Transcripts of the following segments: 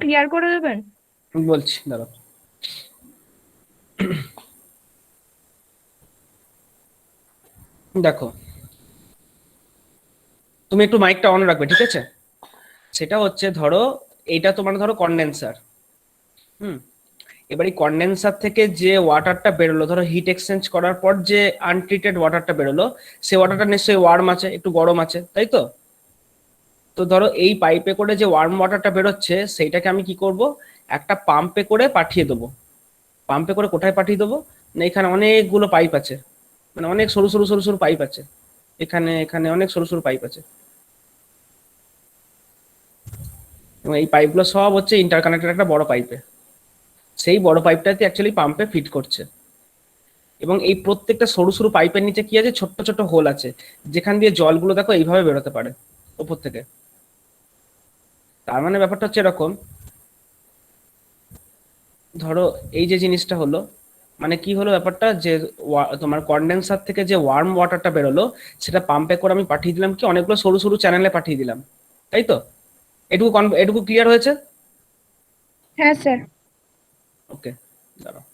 Clear করে দেবেন? বলছি, দাঁড়াও। দেখো, তুমি একটু মাইকটা অন রাখবে, ঠিক আছে? সেটা হচ্ছে, ধরো এইটা তোমার ধরো কন্ডেন্সার। হুম। এবার এই কন্ডেন্সার থেকে যে ওয়াটারটা বেরোলো, ধরো হিট এক্সচেঞ্জ করার পর যে আনট্রিটেড ওয়াটারটা বেরোলো, সে ওয়াটারটা নিশ্চয়ই ওয়ার্ম আছে, একটু গরম আছে, তাই তো? তো ধরো এই পাইপে করে যে ওয়ার্ম ওয়াটারটা বেরোচ্ছে সেইটাকে আমি কি করব, একটা পাম্পে করে পাঠিয়ে দেবো। পাম্পে করে কোথায় পাঠিয়ে দেবো? না, এখানে অনেকগুলো পাইপ আছে, মানে অনেক সরু সরু সরু সরু পাইপ আছে। এখানে এখানে অনেক সরু সরু পাইপ আছে, এবং এই পাইপগুলো সব হচ্ছে ইন্টারকানেক্টেড একটা বড় পাইপে। সেই বড় পাইপটাতে অ্যাকচুয়ালি পাম্পে ফিট করছে। এবং এই প্রত্যেকটা সরু সরু পাইপের নিচে কি আছে, ছোট্ট ছোট্ট হোল আছে, যেখান দিয়ে জলগুলো দেখো এইভাবে বেরোতে পারে উপর থেকে। তার মানে ব্যাপারটা হচ্ছে এরকম, ধরো এই যে জিনিসটা হলো, মানে কি হলো ব্যাপারটা, যে তোমার কন্ডেন্সার থেকে যে ওয়ার্ম ওয়াটারটা বেরোলো, সেটা পাম্পে করে আমি পাঠিয়ে দিলাম, কি অনেকগুলো সরু সরু চ্যানেলে পাঠিয়ে দিলাম, তাই তো? এটুকু এটুকু ক্লিয়ার হয়েছে? হ্যাঁ স্যার। ওকে, দাঁড়াও।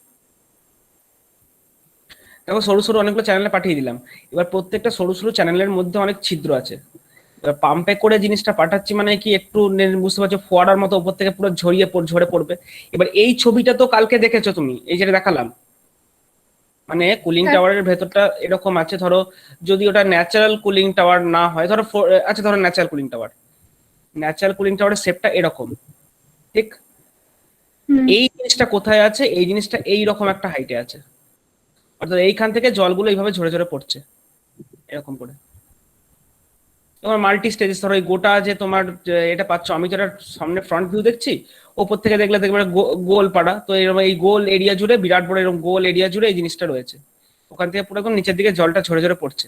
দেখো, সরু সরু অনেকগুলো চ্যানেলে পাঠিয়ে দিলাম। এবার প্রত্যেকটা সরু সরু চ্যানেলের মধ্যে অনেক ছিদ্র আছে। এবার পাম্পে করে জিনিসটা পাঠাচ্ছি মানে কি, একটু বুঝতে পারছো, ফোয়ারার মতো উপর থেকে পুরো ঝরে পড়বে। এবার এই ছবিটা তো কালকে দেখেছো তুমি, এই যেটা দেখালাম, মানে কুলিং হ্যাঁ। টাওয়ারের ভেতরটা এরকম আছে। ধরো যদি ওটা ন্যাচারাল কুলিং টাওয়ার না হয়, ধরো আচ্ছা ধরো natural cooling tower, natural cooling টাওয়ারের শেপটা এরকম, ঠিক? হুম। এই জিনিসটা কোথায় আছে? এই জিনিসটা এই রকম একটা হাইটে আছে, অর্থাৎ এইখান থেকে জলগুলো এইভাবে ঝরে ঝরে পড়ছে এরকম করে। তোমার মাল্টি স্টেজেস, ধরো এই গোটা যে তোমার এটা পাচ্ছ, আমি যেটা সামনে ফ্রন্ট ভিউ দেখছি, ওপর থেকে দেখলে দেখবে গোল পাড়া, তো এরকম এই গোল এরিয়া জুড়ে, বিরাট বড় এরকম গোল এরিয়া জুড়ে এই জিনিসটা রয়েছে। ওখান থেকে পুরো একদম নিচের দিকে জলটা ঝরে ঝরে পড়ছে।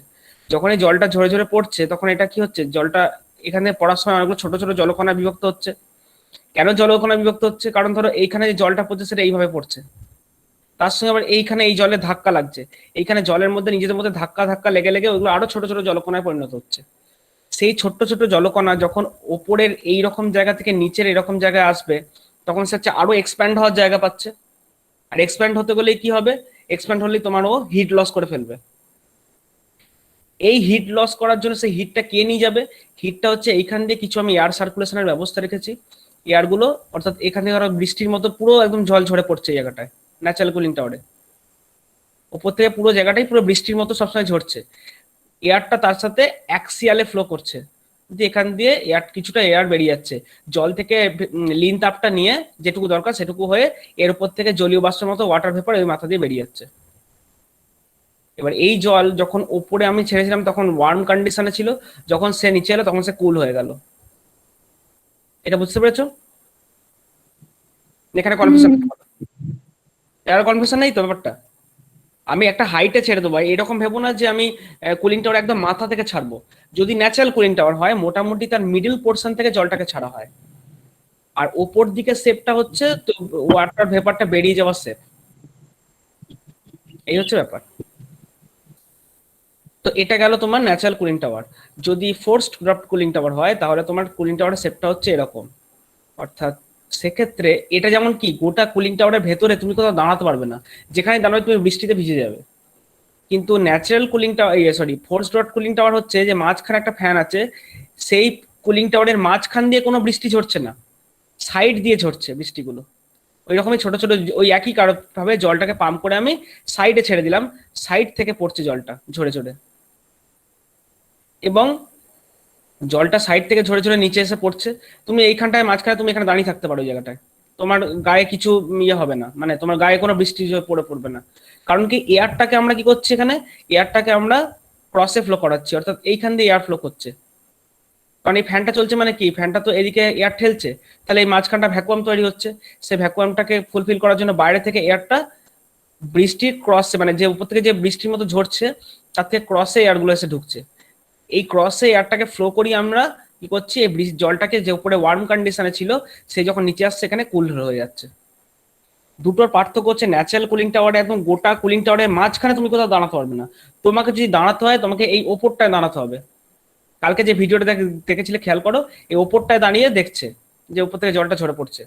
যখন এই জলটা ঝরে ঝরে পড়ছে, তখন এটা কি হচ্ছে, জলটা এখানে পড়ার সময় অনেকগুলো ছোট ছোট জলকণা বিভক্ত হচ্ছে। কেন জলকণা বিভক্ত হচ্ছে? কারণ ধরো এইখানে যে জলটা পড়ছে সেটা এইভাবে পড়ছে, তার সঙ্গে আবার এইখানে এই জলে ধাক্কা লাগছে, এইখানে জলের মধ্যে নিজেদের মধ্যে ধাক্কা ধাক্কা লেগে লেগে ওইগুলো আরো ছোট ছোট জলকণায় পরিণত হচ্ছে। সেই ছোট্ট ছোট্ট জলকণা যখন ওপরের এই রকম জায়গা থেকে নিচের এরকম জায়গায় আসবে, তখন সে হচ্ছে আরো এক্সপ্যান্ড হওয়ার জায়গা পাচ্ছে। আর এক্সপ্যান্ড হতে গেলে কি হবে? এক্সপ্যান্ড হলে তোমার ও হিট লস করে ফেলবে। এই হিট লস করার জন্য সেই হিটটা কে নিয়ে যাবে? হিটটা হচ্ছে এইখান দিয়ে কিছু আমি এয়ার সার্কুলেশনের ব্যবস্থা রেখেছি। এয়ার গুলো, অর্থাৎ এখান থেকে বৃষ্টির মতো পুরো একদম জল ঝরে পড়ছে এই জায়গাটায়, ন্যাচারাল কুলিং টাওয়ারে। উপর থেকে পুরো জায়গাটাই পুরো বৃষ্টির মতো সবসময় ঝরছে। এয়ারটা তার সাথে অ্যাক্সিয়ালে ফ্লো করছে, যে এখান দিয়ে এয়ার কিছুটা এয়ার বেরিয়ে যাচ্ছে জল থেকে, লিন তাপটা নিয়ে যেটুকু দরকার সেটুকু হয়ে এর উপর থেকে জলীয় বাষ্পের মতো ওয়াটার ভেপার ওই মাথা দিয়ে বেরিয়ে যাচ্ছে। এবার এই জল যখন উপরে আমি ছেড়েছিলাম তখন ওয়ার্ম কন্ডিশনে ছিল, যখন সে নিচে এলো তখন সে কুল হয়ে গেল। এটা বুঝতে পেরেছো? এখানে কনফিউশন, হুম। এর কনফিউশন নেই তো ব্যাপারটা? আমি একটা হাইটে ছেড়ে দেবো, এরকম ভেবো না যে আমি কুলিং টাওয়ার একদম মাথা থেকে ছাড়বো। যদি ন্যাচারাল কুলিং টাওয়ার হয়, মোটামুটি তার মিডল পোর্শন থেকে জলটাকে ছাড়া হয়। আর ওপর দিকে শেপটা হচ্ছে তো ওয়াটার ভেপারটা বেরিয়ে যাওয়ার শেপ। এই হচ্ছে ব্যাপার। তো এটা গেল তোমার ন্যাচারাল কুলিং টাওয়ার। যদি ফোর্সড ড্রপড কুলিং টাওয়ার হয়, তাহলে তোমার কুলিং টাওয়ারের শেপটা হচ্ছে এরকম। অর্থাৎ সেক্ষেত্রে এটা যেমন কি, গোটা কুলিং টাওয়ারের ভেতরে তুমি কোথাও দাঁড়াতে পারবে না, যেখানে দাঁড়াবে তুমি বৃষ্টিতে ভিজে যাবে। কিন্তু natural cooling tower, sorry, force dot cooling tower হচ্ছে যে মাঝখানে একটা ফ্যান আছে, সেই কুলিং টাওয়ারের মাঝখান দিয়ে কোনো বৃষ্টি ঝরছে না, সাইড দিয়ে ঝরছে বৃষ্টিগুলো। ওই রকমই ছোট ছোট, ওই একই কারণ ভাবে জলটাকে পাম্প করে আমি সাইডে ছেড়ে দিলাম, সাইড থেকে পড়ছে জলটা ঝরে ঝরে। এবং জলটা সাইড থেকে ঝরে ঝরে নিচে এসে পড়ছে। তুমি এইখানটায় মাঝখানে তুমি এখানে দাঁড়িয়ে থাকতে পারো ওই জায়গাটায়, তোমার গায়ে কিছু ইয়ে হবে না, মানে তোমার গায়ে কোনো বৃষ্টি পড়বে না। কারণ কি, এয়ারটাকে আমরা কি করছি এখানে, এয়ারটাকে আমরা ক্রসে ফ্লো করাচ্ছি, অর্থাৎ এইখান দিয়ে এয়ার ফ্লো করছে। কারণ এই ফ্যানটা চলছে মানে কি, ফ্যানটা তো এদিকে এয়ার ঠেলছে, তাহলে এই মাঝখানটা ভ্যাকুয়াম তৈরি হচ্ছে। সেই ভ্যাকুয়ামটাকে ফুলফিল করার জন্য বাইরে থেকে এয়ারটা বৃষ্টির ক্রসে, মানে যে উপর থেকে যে বৃষ্টির মতো ঝরছে তার থেকে ক্রসে এয়ারগুলো এসে ঢুকছে। এই ক্রসে এয়ারটাকে ফ্লো করি আমরা, কি করছি, এই জলটাকে যে উপরে ওয়ার্ম কন্ডিশনে ছিল, সে যখন নিচে আসছে এখানে কুল হয়ে যাচ্ছে। দুটোর পার্থক্য হচ্ছে, ন্যাচারাল কুলিং টাওয়ারে একদম গোটা কুলিং টাওয়ারের মাঝখানে তুমি কোথাও দাঁড়াতে পারবে না। তোমাকে যদি দাঁড়াতে হয়, তোমাকে এই ওপরটায় দাঁড়াতে হবে। কালকে যে ভিডিওটা দেখেছিলে খেয়াল করো, এই ওপরটায় দাঁড়িয়ে দেখছে যে উপর থেকে জলটা ঝরে পড়ছে।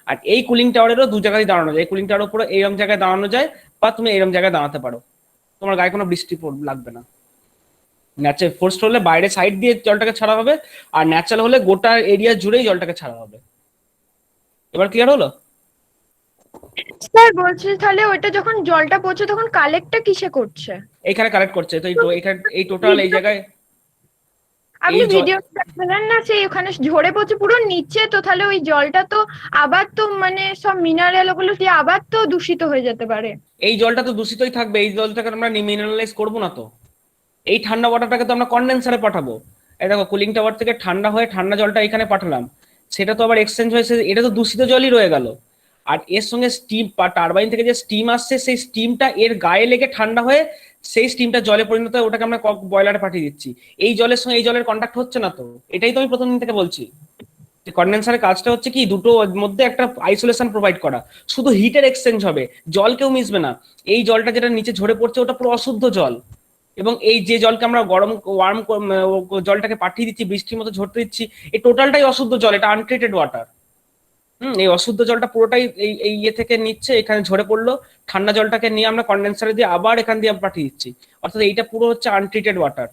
আর এই কুলিং টাওয়ারেরও দু জায়গায় দাঁড়ানো যায়, এই কুলিং টাওয়ার উপরে এইরকম জায়গায় দাঁড়ানো যায়, বা তুমি এইরকম জায়গায় দাঁড়াতে পারো, তোমার গায়ে কোনো বৃষ্টি লাগবে না। ন্যাচারাল ফোর্সড হলে বাইরে সাইড দিয়ে জলটাকে ছাড়া হবে, আর ন্যাচারাল হলে গোটা এরিয়া জুড়েই জলটাকে ছাড়া হবে। এবার ক্লিয়ার হলো? স্যার বলছি তাহলে ওইটা যখন জলটা পড়ছে তখন কালেক্টটা কিসে করছে? এইখানে কালেক্ট করছে, তো এখানে এই টোটাল এই জায়গায় আপনি এই জল, ভিডিও দেখালেন না, সেই ওখানে ঝরে পড়ছে পুরো নিচে, তো তাহলে ওই জলটা তো আবার তো মানে সব মিনারেল ওগুলো দিয়ে আবার তো দূষিত হয়ে যেতে পারে। এই জলটা তো দূষিতই থাকবে, এই জলটাকে আমরা মিনারেলাইজ করবো না তো। এই ঠান্ডা ওয়াটারটাকে তো আমরা কন্ডেন্সারে পাঠাবো। এই দেখো কুলিং টাওয়ার থেকে ঠান্ডা হয়ে ঠান্ডা জলটা এখানে পাঠালাম, সেটা তো আবার এক্সচেঞ্জ হয়েছে, এটা তো দূষিত জলই রয়ে গেল। আর এর সঙ্গে স্টিম বা টারবাইন থেকে যে স্টিম আসছে, সেই স্টিমটা এর গায়ে লেগে ঠান্ডা হয়ে সেই স্টিমটা জলে পরিণত হয়ে ওটাকে আমরা বয়লারে পাঠিয়ে দিচ্ছি। এই জলের সঙ্গে এই জলের কন্ট্যাক্ট হচ্ছে না তো, এটাই তো আমি প্রথম দিন থেকে বলছি। কন্ডেন্সারের কাজটা হচ্ছে কি, দুটো মধ্যে একটা আইসোলেশন প্রোভাইড করা, শুধু হিটের এক্সচেঞ্জ হবে, জল কেউ মিশবে না। এই জলটা যেটা নিচে ঝরে পড়ছে ওটা পুরো অশুদ্ধ জল, এবং এই যে জলকে আমরা গরম ওয়ার্ম জলটাকে পাঠিয়ে দিচ্ছি, বৃষ্টির মতো ঝরতে দিচ্ছি, এই টোটালটাই অশুদ্ধ জল, এটা আনট্রিটেড ওয়াটার। এই অশুদ্ধ জলটা পুরোটাই এই এই ইয়ে থেকে নিচ্ছে, এখানে ঝরে পড়লো, ঠান্ডা জলটাকে নিয়ে আমরা কন্ডেন্সারে দিয়ে আবার এখান দিয়ে পাঠিয়ে দিচ্ছি, অর্থাৎ এইটা পুরো হচ্ছে আনট্রিটেড ওয়াটার।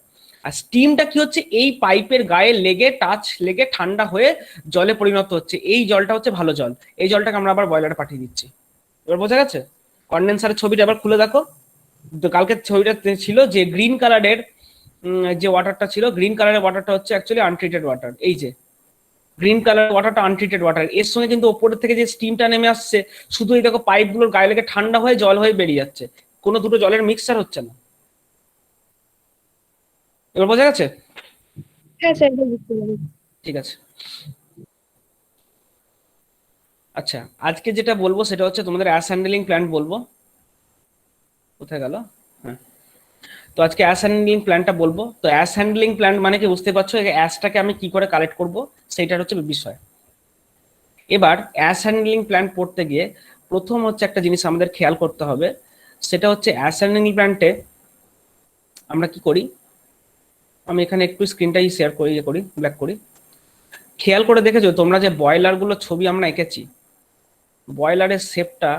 আর স্টিমটা কি হচ্ছে, এই পাইপের গায়ে লেগে টাচ লেগে ঠান্ডা হয়ে জলে পরিণত হচ্ছে, এই জলটা হচ্ছে ভালো জল, এই জলটাকে আমরা আবার বয়লারে পাঠিয়ে দিচ্ছি। এবার বোঝা গেছে? কন্ডেন্সারের ছবিটা আবার খুলে দেখো, তো কালকে ছবিটা ছিল যে গ্রিন কালারের যে ওয়াটারটা ছিল, গ্রিন কালারের ওয়াটারটা হচ্ছে অ্যাকচুয়ালি আনট্রিটেড ওয়াটার। এই যে গ্রিন কালার ওয়াটারটা আনট্রিটেড ওয়াটার, এর সঙ্গে কিন্তু ওপরের থেকে যে স্টিমটা নেমে আসছে, শুধু এই দেখো পাইপগুলোর গায়ে লেগে ঠান্ডা হয়ে জল হয়ে বেরিয়ে যাচ্ছে, কোনো দুটো জলের মিক্সচার হচ্ছে না। এবার বোঝা গেছে? হ্যাঁ স্যার, বুঝতে পেরেছি। ঠিক আছে। আচ্ছা, আজকে যেটা বলবো সেটা হচ্ছে তোমাদের অ্যাশ হ্যান্ডলিং প্ল্যান্ট বলবো। কোথায় গেল? হ্যাঁ, তো আজকে অ্যাশ হ্যান্ডলিং প্ল্যানটা বলবো। তো অ্যাশ হ্যান্ডলিং প্ল্যান মানে কি বুঝতে পারছো, অ্যাশটাকে আমি কি করে কালেক্ট করব সেইটার হচ্ছে বিষয়। এবার অ্যাশ হ্যান্ডলিং প্ল্যান পড়তে গিয়ে প্রথম হচ্ছে একটা জিনিস আমাদের খেয়াল করতে হবে, সেটা হচ্ছে অ্যাশ হ্যান্ডলিং প্ল্যান্টে আমরা কি করি। আমি এখানে একটু স্ক্রিনটাই শেয়ার করি, ইয়ে করি, ব্ল্যাক করি। খেয়াল করে দেখেছো তোমরা যে বয়লার গুলো ছবি আমরা এঁকেছি, বয়লারের শেপটা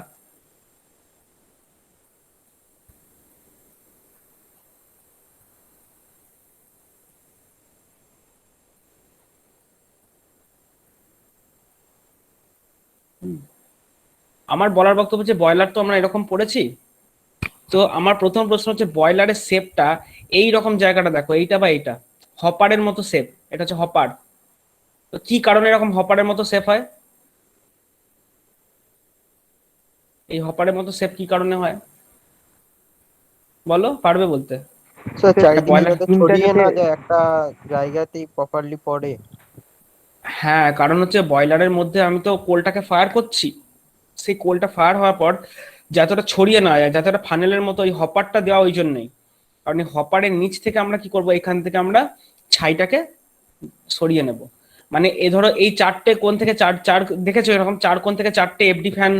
আমার বলার বক্তব্য হচ্ছে বয়লার তো আমরা এরকম পড়েছি। তো আমার প্রথম প্রশ্ন হচ্ছে বয়লারের শেপটা এই রকম জায়গাটা দেখো, এইটা বা এইটা হপারের মতো শেপ, এটা হচ্ছে হপার। তো কি কারণে এরকম হপারের মতো শেপ হয়? এই হপারের মতো শেপ কি কারণে হয় বলো, পারবে বলতে? স্যার চারিদিকে বয়লার, যাতে ছড়িয়ে না যায়, একটা জায়গাতেই প্রপারলি পড়ে। হ্যাঁ, কারণ হচ্ছে বয়লারের মধ্যে আমি তো কোলটাকে ফায়ার করছি, সেই কোলটা ফায়ার হওয়ার পর যাতে ওটা ছড়িয়ে না যায়, যাতে ওটা ফানেলের মতো ওই হপারটা দেওয়া ওই জন্যই। কারণ এই হপারের নিচ থেকে আমরা কি করব, এখান থেকে আমরা ছাইটাকে সরিয়ে নেব। মানে এ ধরো এই চারটে কোণ থেকে চার চার দেখেছো, এরকম চার কোণ থেকে চারটে এফডি ফ্যান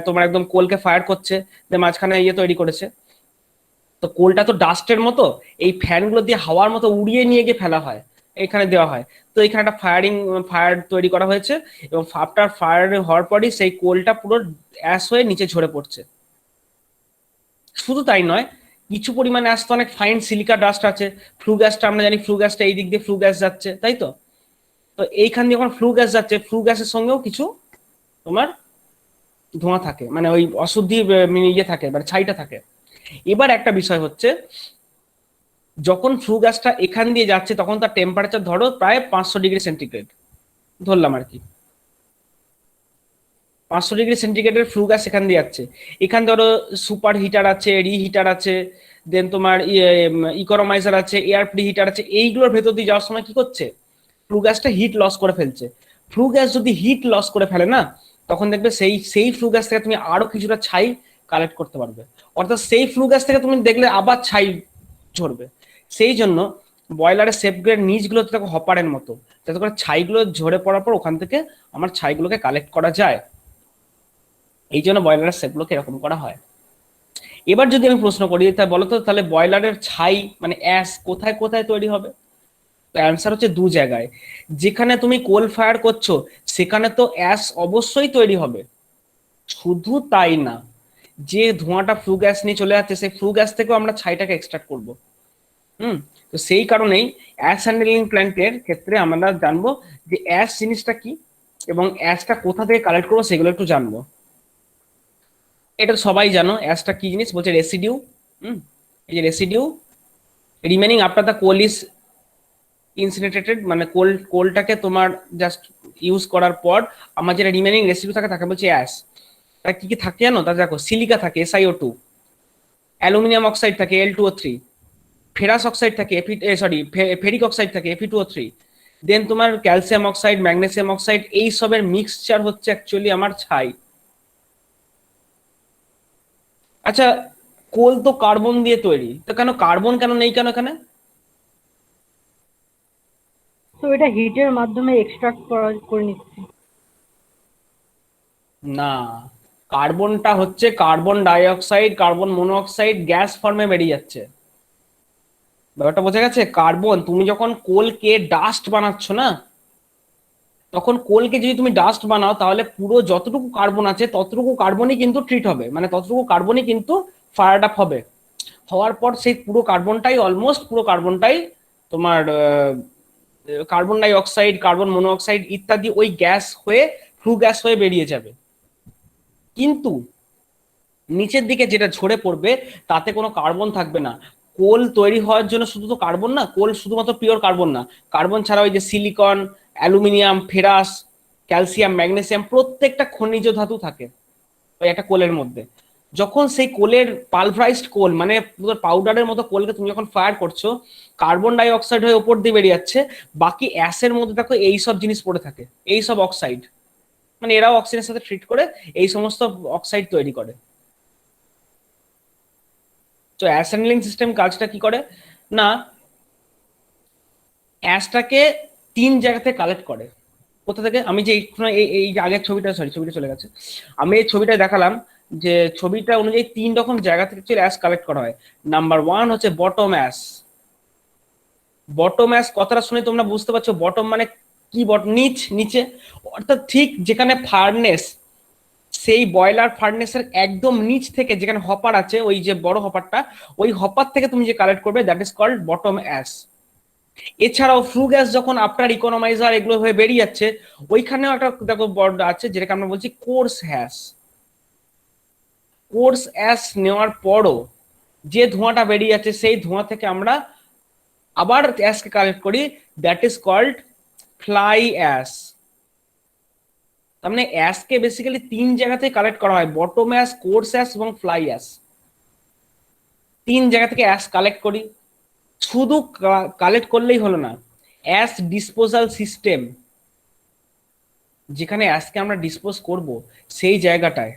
তোমার একদম কোলকে ফায়ার করছে, যে মাঝখানে ইয়ে তৈরি করেছে। তো কোলটা তো ডাস্টের মতো, এই ফ্যানগুলো দিয়ে হাওয়ার মতো উড়িয়ে নিয়ে গিয়ে ফেলা হয়, এখানে দেওয়া হয়। তো এখানে একটা ফায়ার তৈরি করা হয়েছে, এবং আফটার ফায়ার হওয়ার পরই সেই কোলটা পুরো অ্যাশ হয়ে নিচে ঝরে পড়ছে। শুধু তাই নয়, কিছু পরিমাণে অ্যাশ তো অনেক ফাইন সিলিকা ডাস্ট আছে। ফ্লু গ্যাসটা আমরা জানি, ফ্লু গ্যাসটা এই দিক দিয়ে ফ্লু গ্যাস যাচ্ছে, তাই তো? তো এইখান দিয়ে যখন ফ্লু গ্যাস যাচ্ছে, ফ্লু গ্যাসের সঙ্গেও কিছু তোমার ধোঁয়া থাকে, মানে ওই অশুদ্ধি ইয়ে থাকে, মানে ছাইটা থাকে। এবার একটা বিষয় হচ্ছে, যখন ফ্লু গ্যাসটা এখান দিয়ে যাচ্ছে তখন তার টেম্পারেচার ধরো প্রায় 500 ডিগ্রি সেন্টিগ্রেড ধরলাম আর কি। 500 ডিগ্রি সেন্টিগ্রেডের ফ্লু গ্যাস এখান দিয়ে যাচ্ছে। এখান ধরো সুপার হিটার আছে, রিহিটার আছে, দেন তোমার ইকোনমাইজার আছে, এয়ার প্রি হিটার আছে, এইগুলোর ভেতর দিয়ে যাওয়ার সময় কি করছে, ফ্লু গ্যাসটা হিট লস করে ফেলছে। ফ্লু গ্যাস যদি হিট লস করে ফেলে না, তখন দেখবে সেই সেই ফ্লু গ্যাস থেকে তুমি আরো কিছুটা ছাই কালেক্ট করতে পারবে, অর্থাৎ সেই ফ্লু গ্যাস থেকে তুমি দেখলে আবার ছাই ঝরবে। সেই জন্য বয়লারের সেফ গ্রেড নিচগুলোতে দেখো হপারের মতো, যাতে করে ছাইগুলো ঝরে পড়ার পর ওখান থেকে আমার ছাইগুলোকে কালেক্ট করা যায়। এই জন্য বয়লারের সেপগুলোকে এরকম করা হয়। এবার যদি আমি প্রশ্ন করি, তাহলে বলো তো, তাহলে বয়লারের ছাই মানে অ্যাশ কোথায় কোথায় তৈরি হবে? অ্যান্সার হচ্ছে দু জায়গায়। যেখানে তুমি কোল ফায়ার করছো সেখানে তো অ্যাশ অবশ্যই তৈরি হবে, শুধু তাই না, যে ধোঁয়াটা ফ্লু গ্যাস নিয়ে চলে যাচ্ছে সেই ফ্লু গ্যাস থেকেও আমরা ছাইটাকে এক্সট্রাক্ট করব। হুম। তো সেই কারণেই অ্যাশ হ্যান্ডলিং প্ল্যান্টের ক্ষেত্রে আমরা জানবো যে অ্যাশ জিনিসটা কি এবং অ্যাশটা কোথা থেকে কালেক্ট করবো সেগুলো একটু জানবো। এটা তো সবাই জানো অ্যাশটা কি জিনিস, বলছে রেসিডিউ। হুম। এই যে residue remaining after the coal is incinerated, মানে কোলটাকে তোমার জাস্ট ইউজ করার পর আমার যেটা রিমেনিং রেসিডিউ থাকে তাকে বলছে অ্যাশ। তার কি কি থাকে জানো? তা দেখো, সিলিকা থাকে SiO2, অ্যালুমিনিয়াম অক্সাইড থাকে Al2O3, ফেরাস অক্সাইড থাকে ফেরিক অক্সাইড থাকে Fe2O3, দেন তোমার ক্যালসিয়াম অক্সাইড, ম্যাগনেসিয়াম অক্সাইড, এই সবের মিক্সচার হচ্ছে অ্যাকচুয়ালি আমার ছাই। আচ্ছা, কোল তো কার্বন দিয়ে তৈরি, তো কেন কার্বন কেন নেই কেন এখানে? তো এটা হিটের মাধ্যমে এক্সট্রাক্ট করে নিচ্ছি। না, কার্বনটা হচ্ছে carbon die oxide, carbon monoxide gas ফর্মে বেরিয়ে যাচ্ছে। ব্যাপারটা বোঝা গেছে? কার্বন, তুমি যখন কোলকে ডাস্ট বানাচ্ছ না, তখন কোলকে যদি তুমি ডাস্ট বানাও তাহলে পুরো যতটুকু কার্বন আছে ততটুকু কার্বনই কিন্তু ট্রিট হবে, মানে ততটুকু কার্বনই কিন্তু ফায়ার্ড আপ হবে। হওয়ার পর সেই পুরো কার্বনটাই, অলমোস্ট পুরো কার্বনটাই তোমার carbon die oxide, carbon monoxide ইত্যাদি ওই গ্যাস হয়ে ফ্লু গ্যাস হয়ে বেরিয়ে যাবে। কিন্তু নিচের দিকে যেটা ঝরে পড়বে তাতে কোনো কার্বন থাকবে না। কোল তৈরি হওয়ার জন্য শুধু তো কার্বন না, কোল শুধুমাত্র পিওর কার্বন না, কার্বন ছাড়া ওই যে silicon, aluminium, ferrous, calcium, magnesium প্রত্যেকটা খনিজ ধাতু থাকে ওই একটা কোলের মধ্যে। যখন সেই কোলের পালভারাইজড কোল মানে পাউডারের মতো কোলকে তুমি যখন ফায়ার করছো, কার্বন ডাই অক্সাইড হয়ে ওপর দিয়ে বেরিয়ে যাচ্ছে, বাকি অ্যাশের মধ্যে দেখো এই সব জিনিস পড়ে থাকে, এই সব অক্সাইড, মানে এরাও অক্সিজেনের সাথে ট্রিট করে এই সমস্ত অক্সাইড তৈরি করে। তো অ্যাশ হ্যান্ডলিং সিস্টেম কাজটা কি করে না, অ্যাশটাকে তিন জায়গা থেকে কালেক্ট করে। কোথা থেকে? আমি যে এই যে আগের ছবিটা, সরি ছবিটা চলে গেছে, আমি এই ছবিটা দেখালাম যে ছবিটা অনুযায়ী তিন রকম জায়গা থেকে অ্যাশ কালেক্ট করা হয়। নাম্বার ওয়ান হচ্ছে বটম অ্যাশ। বটম অ্যাশ কথাটা শুনে তোমরা বুঝতে পারছো বটম মানে কি, নিচ, নিচে, অর্থাৎ ঠিক যেখানে ফার্নেস, সেই বয়লার ফার্নেসের একদম নিচ থেকে যেখানে হপার আছে, ওই যে বড় হপারটা, ওই হপার থেকে তুমি যে কালেক্ট করবে that is called bottom ash. এছাড়াও ফ্লু গ্যাস যখন আফটার ইকোনমাইজার এগুলো হয়ে বেরিয়ে যাচ্ছে, ওইখানেও একটা দেখো বর্ড আছে যেটাকে আমরা বলছি কোর্স হ্যাশ। কোর্স অ্যাশ নেওয়ার পরও যে ধোঁয়াটা বেরিয়ে যাচ্ছে সেই ধোঁয়া থেকে আমরা আবার অ্যাশকে কালেক্ট করি, that is called fly ash. তার মানে অ্যাশকে বেসিক্যালি তিন জায়গা থেকে কালেক্ট করা হয়, বটম অ্যাশ, কোর্স অ্যাশ এবং ফ্লাই অ্যাশ। তিন জায়গা থেকে অ্যাশ কালেক্ট করি। শুধু কালেক্ট করলেই হলো না, অ্যাশ ডিসপোজাল সিস্টেম, যেখানে অ্যাশকে আমরা ডিসপোজ করব সেই জায়গাটায়,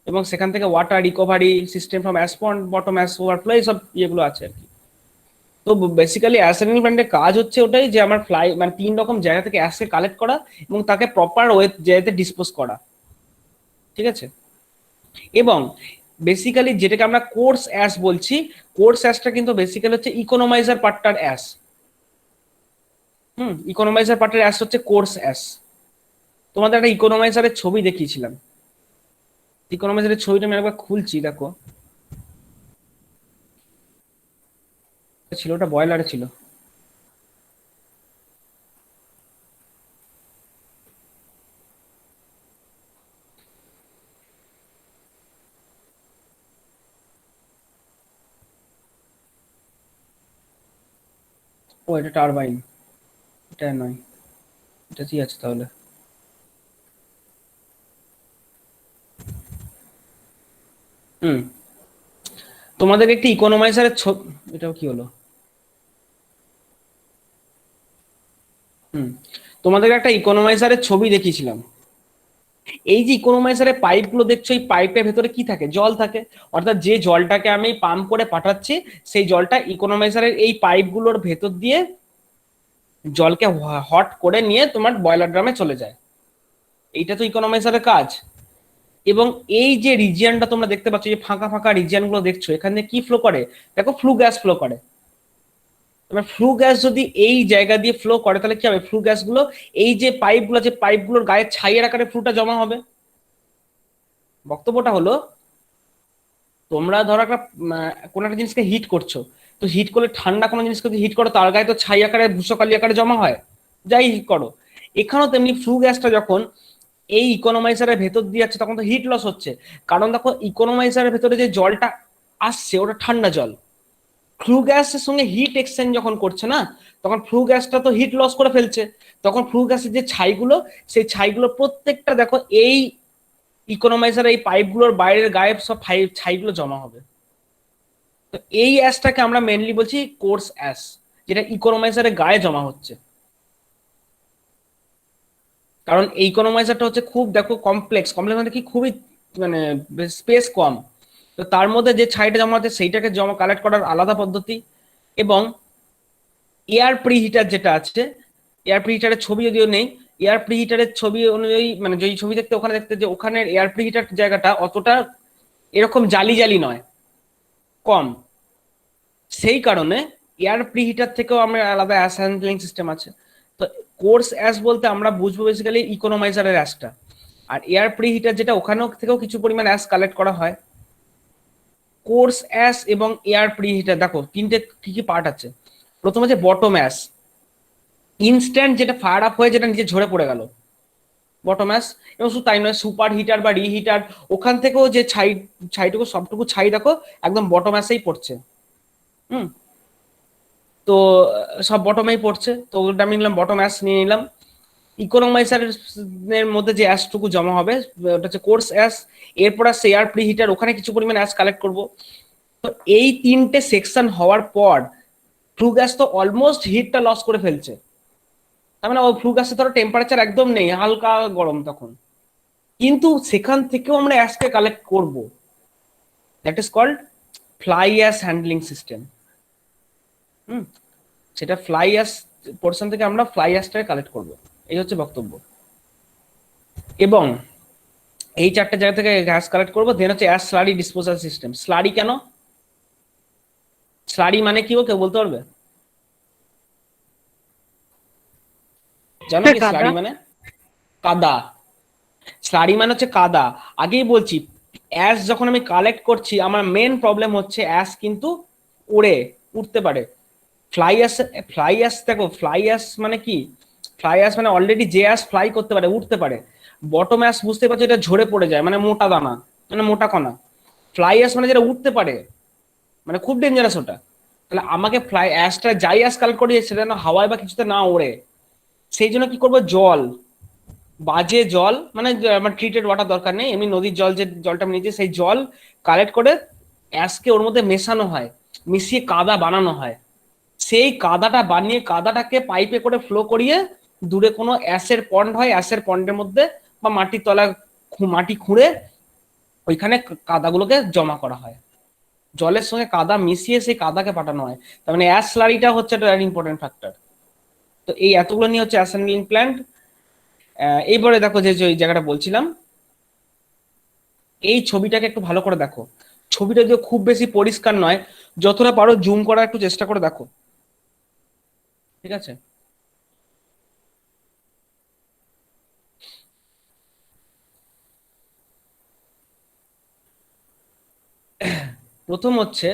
এবং সেখান থেকে water recovery system from ash pond, bottom ash overflow, এইসব ইয়েগুলো আছে আর কি। তো বেসিক্যালি অ্যাশ হ্যান্ডলিং প্ল্যান্টের কাজ হচ্ছে ওটাই যে আমার ফ্লাই মানে তিন রকম জায়গা থেকে অ্যাশকে কালেক্ট করা এবং তাকে প্রপার ওয়ে জায়গাতে ডিসপোজ করা, ঠিক আছে? এবং বেসিক্যালি যেটাকে আমরা কোর্স অ্যাশ বলছি, কোর্স অ্যাশটা কিন্তু বেসিক্যালি হচ্ছে ইকোনমাইজার পার্টটার অ্যাশ। ইকোনমাইজার পার্টের অ্যাশ হচ্ছে কোর্স অ্যাশ। তোমাদের একটা ইকোনমাইজারের ছবি দেখিয়েছিলাম, ইকোনমাইজারের ছবিটা আমি একবার খুলছি, দেখো ছিল, ওটা বয়লারে ছিল। ও এটা টারবাইন, এটা নয়, এটা কি আছে তাহলে? হুম, তোমাদের একটি ইকোনমাইজারের ছবি, এটাও কি হলো? তোমাদের একটা ইকোনমাইজারের ছবি দেখিয়েছিলাম। এই যে ইকোনমাইজারের পাইপগুলো দেখছো, এই পাইপের ভেতরে কি থাকে? জল থাকে। অর্থাৎ যে জলটাকে আমি পাম্প করে পাঠাচ্ছি সেই জলটা ইকোনমাইজারের এই পাইপগুলোর ভেতর দিয়ে জলকে হট করে নিয়ে তোমার বয়লার ড্রামে চলে যায়। এইটা তো ইকোনমাইজারের কাজ। এবং এই যে রিজিয়নটা তোমরা দেখতে পাচ্ছ, যে ফাঁকা ফাঁকা রিজিয়ন গুলো দেখছো, এখানে কি ফ্লো করে? দেখো ফ্লু গ্যাস ফ্লো করে। এবার ফ্লু গ্যাস যদি এই জায়গা দিয়ে ফ্লো করে তাহলে কি হবে, ফ্লু গ্যাসগুলো এই যে পাইপগুলো আছে পাইপগুলোর গায়ে ছাইয়ের আকারে ফ্লুটা জমা হবে। বক্তব্যটা হলো তোমরা ধরো একটা কোনো একটা জিনিসকে হিট করছো, তো হিট করলে ঠান্ডা কোনো জিনিসকে যদি হিট করো তার গায়ে তো ছাই আকারে ভূষকালি আকারে জমা হয়, যাই হিট করো। এখানেও তেমনি ফ্লু গ্যাসটা যখন এই ইকোনমাইজারের ভেতর দিয়ে যাচ্ছে তখন তো হিট লস হচ্ছে, কারণ দেখো ইকোনমাইজারের ভেতরে যে জলটা আসছে ওটা ঠান্ডা জল, ফ্লু গ্যাসের সঙ্গে হিট এক্সচেঞ্জ যখন করছে না তখন ফ্লু গ্যাসটা তো হিট লস করে ফেলছে, তখন ফ্লু গ্যাসের যে ছাইগুলো সেই ছাইগুলো প্রত্যেকটা দেখো এই ইকোনমাইজার এই পাইপগুলোর বাইরের গায়ে সব ছাইগুলো জমা হবে। তো এই অ্যাসটাকে আমরা মেনলি বলছি কোর্স অ্যাস, যেটা ইকোনমাইজারের গায়ে জমা হচ্ছে। কারণ এই ইকোনমাইজারটা হচ্ছে খুব দেখো কমপ্লেক্স মানে কি খুবই মানে স্পেস কম, তো তার মধ্যে যে ছাইটা জমা হচ্ছে সেইটাকে জমা কালেক্ট করার আলাদা পদ্ধতি। এবং এয়ার প্রিহিটার যেটা আছে, এয়ার প্রিহিটারের ছবি যদিও নেই, এয়ার প্রিহিটারের ছবি অনুযায়ী মানে যেই ছবি দেখতে ওখানে দেখতে যে ওখানের এয়ার প্রিহিটার জায়গাটা অতটা এরকম জালি জালি নয়, কম। সেই কারণে এয়ার প্রিহিটার থেকেও আমরা আলাদা অ্যাস হ্যান্ডলিং সিস্টেম আছে। তো কোর্স অ্যাস বলতে আমরা বুঝবো বেসিক্যালি ইকোনমাইজারের অ্যাসটা, আর এয়ার প্রিহিটার যেটা ওখানেও থেকেও কিছু পরিমাণ অ্যাস কালেক্ট করা হয়। কোর্স অ্যাস এবং এয়ার প্রিহিটার দেখো তিনটে কি কি পার্ট আছে। প্রথম হচ্ছে বটম অ্যাস, ইনস্ট্যান্ট যেটা ফায়ার আপ হয়ে যেটা নিচে ঝরে পড়ে গেল, বটম অ্যাস। এবং শুধু তাই নয়, সুপার হিটার বা রিহিটার ওখান থেকেও যে ছাইটুকু সবটুকু ছাই দেখো একদম বটম অ্যাসেই পড়ছে। হুম, তো সব বটমেই পড়ছে, তো ওটা আমি নিলাম বটম অ্যাস নিয়ে নিলাম। ইকোনমাইজারের মধ্যে যে অ্যাসটুকু জমা হবে ওটা হচ্ছে কোর্স অ্যাস। এরপর আসছে এয়ার প্রি হিটার, ওখানে কিছু পরিমাণ অ্যাস কালেক্ট করবো। তো এই তিনটে সেকশন হওয়ার পর ফ্লু গ্যাস তো অলমোস্ট হিটটা লস করে ফেলছে, তার মানে ওই ফ্লু গ্যাসে ধরো টেম্পারেচার একদম নেই, হালকা গরম তখন, কিন্তু সেখান থেকেও আমরা অ্যাসকে কালেক্ট করব, that is called fly ash handling system. সেটা ফ্লাই অ্যাস পোর্শন থেকে আমরা ফ্লাই অ্যাসটাকে কালেক্ট করব, এই হচ্ছে বক্তব্য। এবং এই চারটে জায়গা থেকে গ্যাস কালেক্ট করবো। দেন হচ্ছে ash slurry disposal system. Slurry কেন, স্লারি মানে কি কেউ বলতে পারবে? জানো কি কাদা। স্লারি মানে? কাদা। স্লারি মানে হচ্ছে কাদা। আগেই বলছি অ্যাস যখন আমি কালেক্ট করছি আমার মেন প্রবলেম হচ্ছে অ্যাস কিন্তু উঠতে পারে। ফ্লাই অ্যাস দেখো, ফ্লাই অ্যাস মানে কি, ফ্লাই অ্যাস মানে অলরেডি যে অ্যাস ফ্লাই করতে পারে উঠতে পারে। বটম অ্যাস বুঝতে পারছো এটা ঝরে পড়ে যায়, মানে মোটা দানা, মানে মোটা কণা। ফ্লাই অ্যাস মানে যেটা উঠতে পারে, মানে খুব ডেঞ্জারাস ওটা। তাহলে আমাকে ফ্লাই অ্যাসটা যাই অ্যাস কালেক্ট করি সেটা না হাওয়ায় বা কিছুতে না ওড়ে, সেই জন্য কি করবো, জল, বাজে জল, মানে আমার ট্রিটেড ওয়াটার দরকার নেই, এমনি নদীর জল যে জলটা আমি নিয়েছি সেই জল কালেক্ট করে অ্যাসকে ওর মধ্যে মেশানো হয়, মিশিয়ে কাদা বানানো হয়। সেই কাদাটা বানিয়ে কাদাটাকে পাইপে করে ফ্লো করিয়ে দূরে কোনো অ্যাসের পন্ড হয়, অ্যাসের পন্ডের মধ্যে বা মাটির তলায় মাটি খুঁড়ে ওইখানে কাদাগুলোকে জমা করা হয়, জলের সঙ্গে কাদা মিশিয়ে সেই কাদাকে পাঠানো হয়। তার মানে অ্যাস স্লারিটা হচ্ছে একটা ইম্পর্টেন্ট ফ্যাক্টর। তো এই এতগুলো নিয়ে হচ্ছে অ্যাস হ্যান্ডলিং প্ল্যান্ট। এইবারে দেখো যে ওই জায়গাটা বলছিলাম, এই ছবিটাকে একটু ভালো করে দেখো। ছবিটা যদিও খুব বেশি পরিষ্কার নয়, যতটা পারো জুম করার একটু চেষ্টা করে দেখো, ঠিক আছে? প্রথম হচ্ছে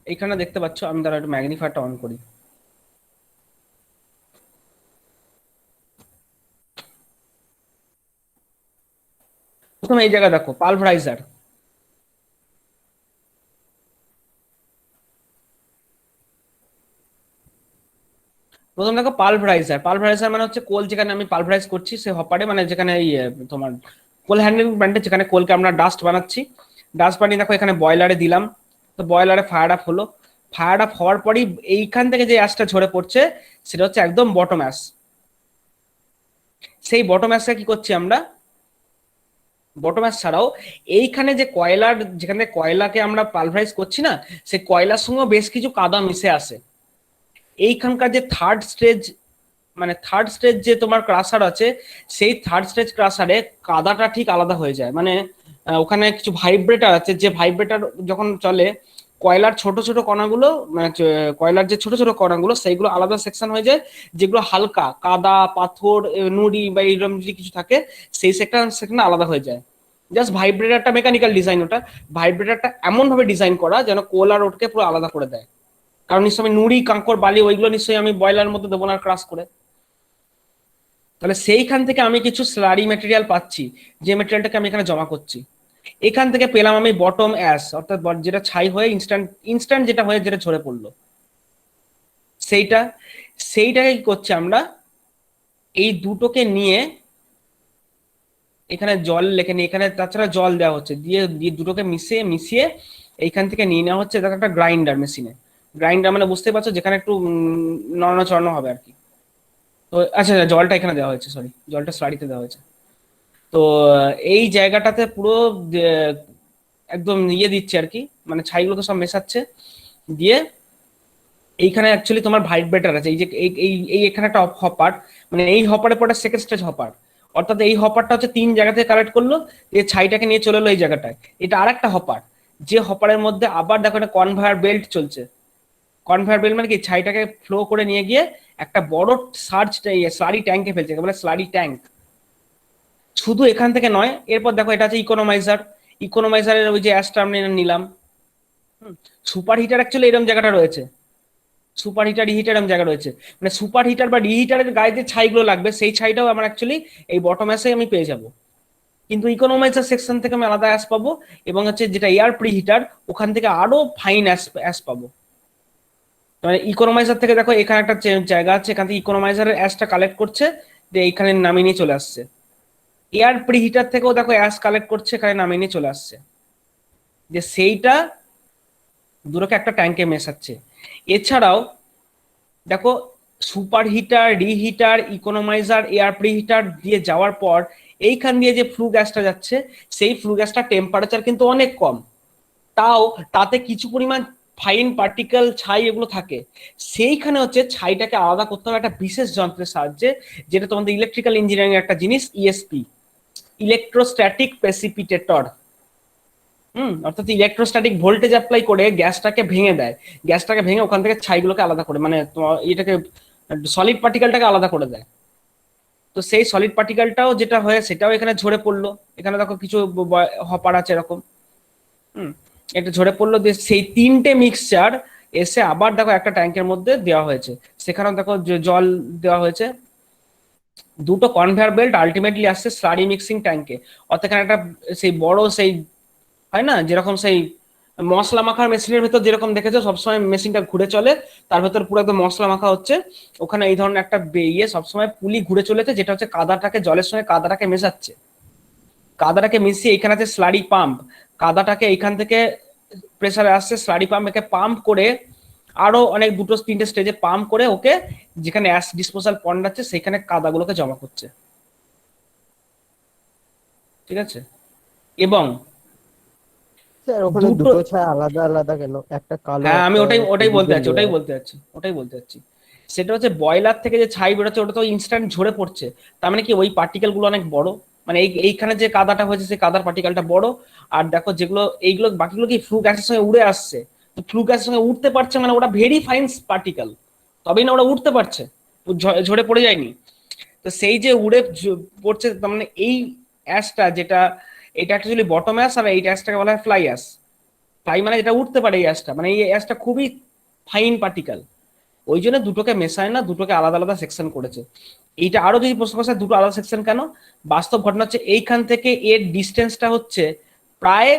এইখানে দেখতে পাচ্ছ, আমি তারা একটু ম্যাগনিফায়ারটা অন করি। প্রথম এই জায়গা দেখো পালভারাইজার, প্রথম দেখো পালভারাইজার। পালভারাইজার মানে হচ্ছে কোল যেখানে আমি পালভারাইজ করছি সে হপারে, মানে যেখানে এই তোমার কোল হ্যান্ডলিং প্ল্যান্টে যেখানে কোলকে আমরা ডাস্ট বানাচ্ছি, ডাস্ট বানিয়ে দেখো এখানে বয়লারে দিলাম, তো বয়লারে ফায়ার আপ হলো। ফায়ার আপ হওয়ার পরই এইখান থেকে যে অ্যাসটা ঝরে পড়ছে সেটা হচ্ছে একদম বটম অ্যাস। সেই বটম অ্যাসটা কি করছি আমরা, বটম অ্যাস ছাড়াও এইখানে যে কয়লার, যেখানে কয়লাকে আমরা পালভারাইজ করছি না, সেই কয়লার সঙ্গেও বেশ কিছু কাদা মিশে আসে। এইখানকার যে থার্ড স্টেজ, মানে থার্ড স্টেজ যে তোমার ক্রাসার আছে, সেই থার্ড স্টেজ ক্রাসারে কাদাটা ঠিক আলাদা হয়ে যায়। মানে ওখানে কিছু ভাইব্রেটার আছে, যে ভাইব্রেটার যখন চলে কয়লার ছোট ছোট কণাগুলো, মানে কয়লার যে ছোট ছোট কণাগুলো সেইগুলো আলাদা সেকশন হয়ে যায়, যেগুলো হালকা কাদা পাথর নুড়ি বা এইরকম যদি কিছু থাকে সেই সেকশন আলাদা হয়ে যায়। জাস্ট ভাইব্রেটারটা মেকানিক্যাল ডিজাইন, ওটা ভাইব্রেটারটা এমন ভাবে ডিজাইন করা যেন কোল আর ওটকে পুরো আলাদা করে দেয়। কারণ নিশ্চয়ই আমি নুড়ি কাঁকড় বালি ওইগুলো নিশ্চয়ই আমি বয়লার মধ্যে দেবো না ক্রাশ করে। তাহলে সেইখান থেকে আমি কিছু স্লারি মেটেরিয়াল পাচ্ছি, যে মেটেরিয়ালটাকে আমি এখানে জমা করছি। এখান থেকে পেলাম আমি বটম অ্যাশ, অর্থাৎ যেটা ছাই হয়ে ইনস্ট্যান্ট ইনস্ট্যান্ট যেটা হয়ে যেটা ঝরে পড়লো সেইটাকে কি করছি আমরা, এই দুটোকে নিয়ে এখানে জল লেখে নিই, এখানে তাছাড়া জল দেওয়া হচ্ছে, দিয়ে দিয়ে দুটোকে মিশিয়ে এইখান থেকে নিয়ে নেওয়া হচ্ছে দেখো একটা গ্রাইন্ডার মেশিনে। গ্রাইন্ডার মানে বুঝতে পারছো যেখানে একটু নড়ানো চড়ানো হবে আর কি। তো আচ্ছা জলটা এখানে দেওয়া হয়েছে, সরি জলটা স্লারিতে দেওয়া হয়েছে। তো এই জায়গাটাতে পুরো একদম ইয়ে দিচ্ছে আর কি, মানে ছাইগুলোকে সব মেশাচ্ছে, দিয়ে এইখানে অ্যাকচুয়ালি তোমার ভাইব্রেটার আছে, এই যে এই এখানে একটা হপার, মানে এই হপারের পরে সেকেন্ড স্টেজ হপার, অর্থাৎ এই হপারটা হচ্ছে 3 জায়গা থেকে কালেক্ট করলো, এই ছাইটাকে নিয়ে চলে এলো এই জায়গাটায়। এটা আরেকটা হপার, যে হপারের মধ্যে আবার দেখো একটা কনভেয়ার বেল্ট চলছে। কনভেয়ার বেল্ট মানে কি, ছাইটাকে ফ্লো করে নিয়ে গিয়ে একটা বড় স্লারি ট্যাঙ্কে ফেলছে, বলে স্লারি ট্যাঙ্ক। শুধু এখান থেকে নয়, এরপর দেখো এটা আছে ইকোনোমাইজার। ইকোনোমাইজারের ওই যে অ্যাশটা আমি নিলাম। সুপার হিটার অ্যাকচুয়ালি এরকম জায়গাটা রয়েছে, সুপার হিটার রিহিটার এরকম জায়গা রয়েছে, মানে সুপার হিটার বা রিহিটারের গায়ে যে ছাইগুলো লাগবে সেই ছাইটাও আমার অ্যাকচুয়ালি এই বটম অ্যাসে আমি পেয়ে যাব। কিন্তু ইকোনোমাইজার সেকশন থেকে আমি আলাদা অ্যাস পাবো, এবং হচ্ছে যেটা এয়ার প্রি হিটার ওখান থেকে আরো ফাইন অ্যাস পাবো। মানে ইকোনোমাইজার থেকে দেখো এখানে একটা জায়গা আছে, এখান থেকে ইকোনোমাইজারের অ্যাসটা কালেক্ট করছে, দিয়ে এইখানে নামিয়ে নিয়ে চলে আসছে। এয়ার প্রি হিটার থেকেও দেখো অ্যাস কালেক্ট করছে, এখানে নামিয়ে নিয়ে চলে আসছে, যে সেইটা দুটোকে একটা ট্যাঙ্কে মেশাচ্ছে। এছাড়াও দেখো সুপার হিটার রিহিটার ইকোনোমাইজার এয়ার প্রিহিটার দিয়ে যাওয়ার পর এইখান দিয়ে যে ফ্লু গ্যাসটা যাচ্ছে, সেই ফ্লু গ্যাসটা টেম্পারেচার কিন্তু অনেক কম, তাও তাতে কিছু পরিমাণ ফাইন পার্টিকেল ছাই এগুলো থাকে। সেইখানে হচ্ছে ছাইটাকে আলাদা করতে হবে একটা বিশেষ যন্ত্রের সাহায্যে, যেটা তোমাদের ইলেকট্রিক্যাল ইঞ্জিনিয়ারিং একটা জিনিস, ইএসপি, ইলেকট্রোস্ট্যাটিক প্রেসিপিটেটর। অর্থাৎ ইলেকট্রোস্ট্যাটিক ভোল্টেজ অ্যাপ্লাই করে গ্যাসটাকে ভেঙে দেয়, গ্যাসটাকে ভেঙে ওখান থেকে ছাইগুলোকে আলাদা করে, মানে তোমার এটাকে সলিড পার্টিকেলটাকে আলাদা করে দেয়। তো সেই সলিড পার্টিকেলটাও যেটা হয় সেটাও এখানে ঝরে পড়লো। এখানে দেখো কিছু হপার আছে এরকম, একটা ঝরে পড়লো, দিয়ে সেই 3টে মিক্সচার এসে আবার দেখো একটা ট্যাঙ্কের মধ্যে দেওয়া হয়েছে, সেখানেও দেখো জল দেওয়া হয়েছে। দুটো কনভেয়ার বেল্ট আলটিমেটলি আসছে স্লারি মিক্সিং ট্যাঙ্কে, অর্থাৎ এখানে একটা সেই বড় সেই হয় না যেরকম সেই মশলা মাখার মেশিনের ভেতর যেরকম দেখেছো সবসময় মেশিনটা ঘুরে চলে, তার ভেতর পুরো একদম মশলা মাখা হচ্ছে, ওখানে এই ধরনের একটা ইয়ে সবসময় পুলি ঘুরে চলেছে, যেটা হচ্ছে কাদাটাকে জলের সঙ্গে কাদাটাকে মেশাচ্ছে। কাদাটাকে মিশিয়ে এখানে আছে স্লারি পাম্প, কাদাটাকে এইখান থেকে প্রেসারে আসছে, স্লারি পাম্প একে পাম্প করে আরো অনেক 2-3টে স্টেজে পাম্প করে ওকে যেখানে অ্যাশ ডিসপোজাল পন্ড আছে সেখানে কাদাগুলোকে জমা করছে, ঠিক আছে। এবং স্যার ওখানে দুটো, দুটো ছায়া আলাদা আলাদা কেন, একটা কালো হ্যাঁ আমি একটা ওটাই বলতে সবুজের চাচ্ছি, layer? সেটা হচ্ছে বয়লার থেকে যে ছাই বেরোচ্ছে ওটা তো ইনস্ট্যান্ট ঝরে পড়ছে, তার মানে কি ওই পার্টিকেল গুলো অনেক বড়, মানে এইখানে যে কাদাটা হয়েছে সেই কাদার পার্টিকেলটা বড়। আর দেখো যেগুলো এইগুলো বাকিগুলো কি ফ্লু গ্যাসের সঙ্গে উড়ে আসছে, তো ফ্লু গ্যাসের সঙ্গে উঠতে পারছে মানে ওটা ভেরি ফাইন পার্টিকেল, তবেই না ওরা উঠতে পারছে, ঝরে পড়ে যায়নি। তো সেই যে উড়ে পড়ছে, তার মানে এই অ্যাশটা যেটা, এটা অ্যাকচুয়ালি বটম অ্যাশ, আর এই অ্যাশটাকে বলা হয় ফ্লাই অ্যাশ। ফ্লাই মানে যেটা উঠতে পারে, এই অ্যাশটা মানে এই অ্যাশটা খুবই ফাইন পার্টিকেল, ওই জন্য দুটোকে মেশায় না, দুটোকে আলাদা আলাদা সেকশন করেছে। এইটা আরো যদি প্রশ্ন করা দুটো আলাদা সেকশন কেন, বাস্তব ঘটনা হচ্ছে এইখান থেকে এর ডিস্টেন্সটা হচ্ছে প্রায়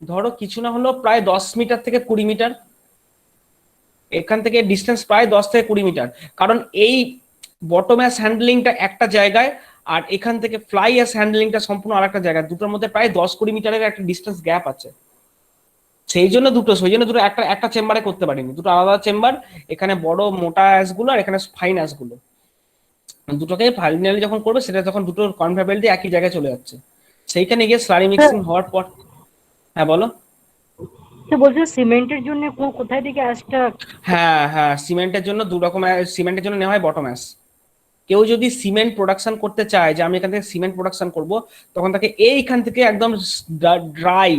ধরো কিছু না হলো প্রায় 10 মিটার থেকে 20 মিটার, এখান থেকে ডিস্টেন্স প্রায় 10 থেকে 20 মিটার, কারণ এই বটম অ্যাস হ্যান্ডলিংটা একটা জায়গায়, আর এখান থেকে ফ্লাই অ্যাস হ্যান্ডলিংটা সম্পূর্ণ আরেকটা জায়গায়, দুটোর মধ্যে প্রায় 10-20 মিটারের একটা ডিস্টেন্স গ্যাপ আছে। সেই জন্য দুটো একটা একটা চেম্বারে করতে পারিনি, দুটো আলাদা চেম্বার, এখানে বড় মোটা অ্যাস গুলো আর এখানে ফাইন অ্যাস গুলো, দুটোকে ফাইনালি যখন করবে সেটা তখন দুটো কনভেয়ার বেল্ট দিয়ে একই জায়গায় চলে যাচ্ছে, সেইখানে গিয়ে স্লারি মিক্সিং হওয়ার পর। হ্যাঁ বলো। তো বলছো সিমেন্টের জন্য কোথায় থেকে অ্যাশটা? হ্যাঁ হ্যাঁ, সিমেন্টের জন্য দু রকম, সিমেন্টের জন্য নেওয়া হয় বটম অ্যাস। কেউ যদি সিমেন্ট প্রোডাকশন করতে চায় যে আমি এখান থেকে সিমেন্ট প্রোডাকশন করব, তখন তাকে এইখান থেকে একদম ড্রাই,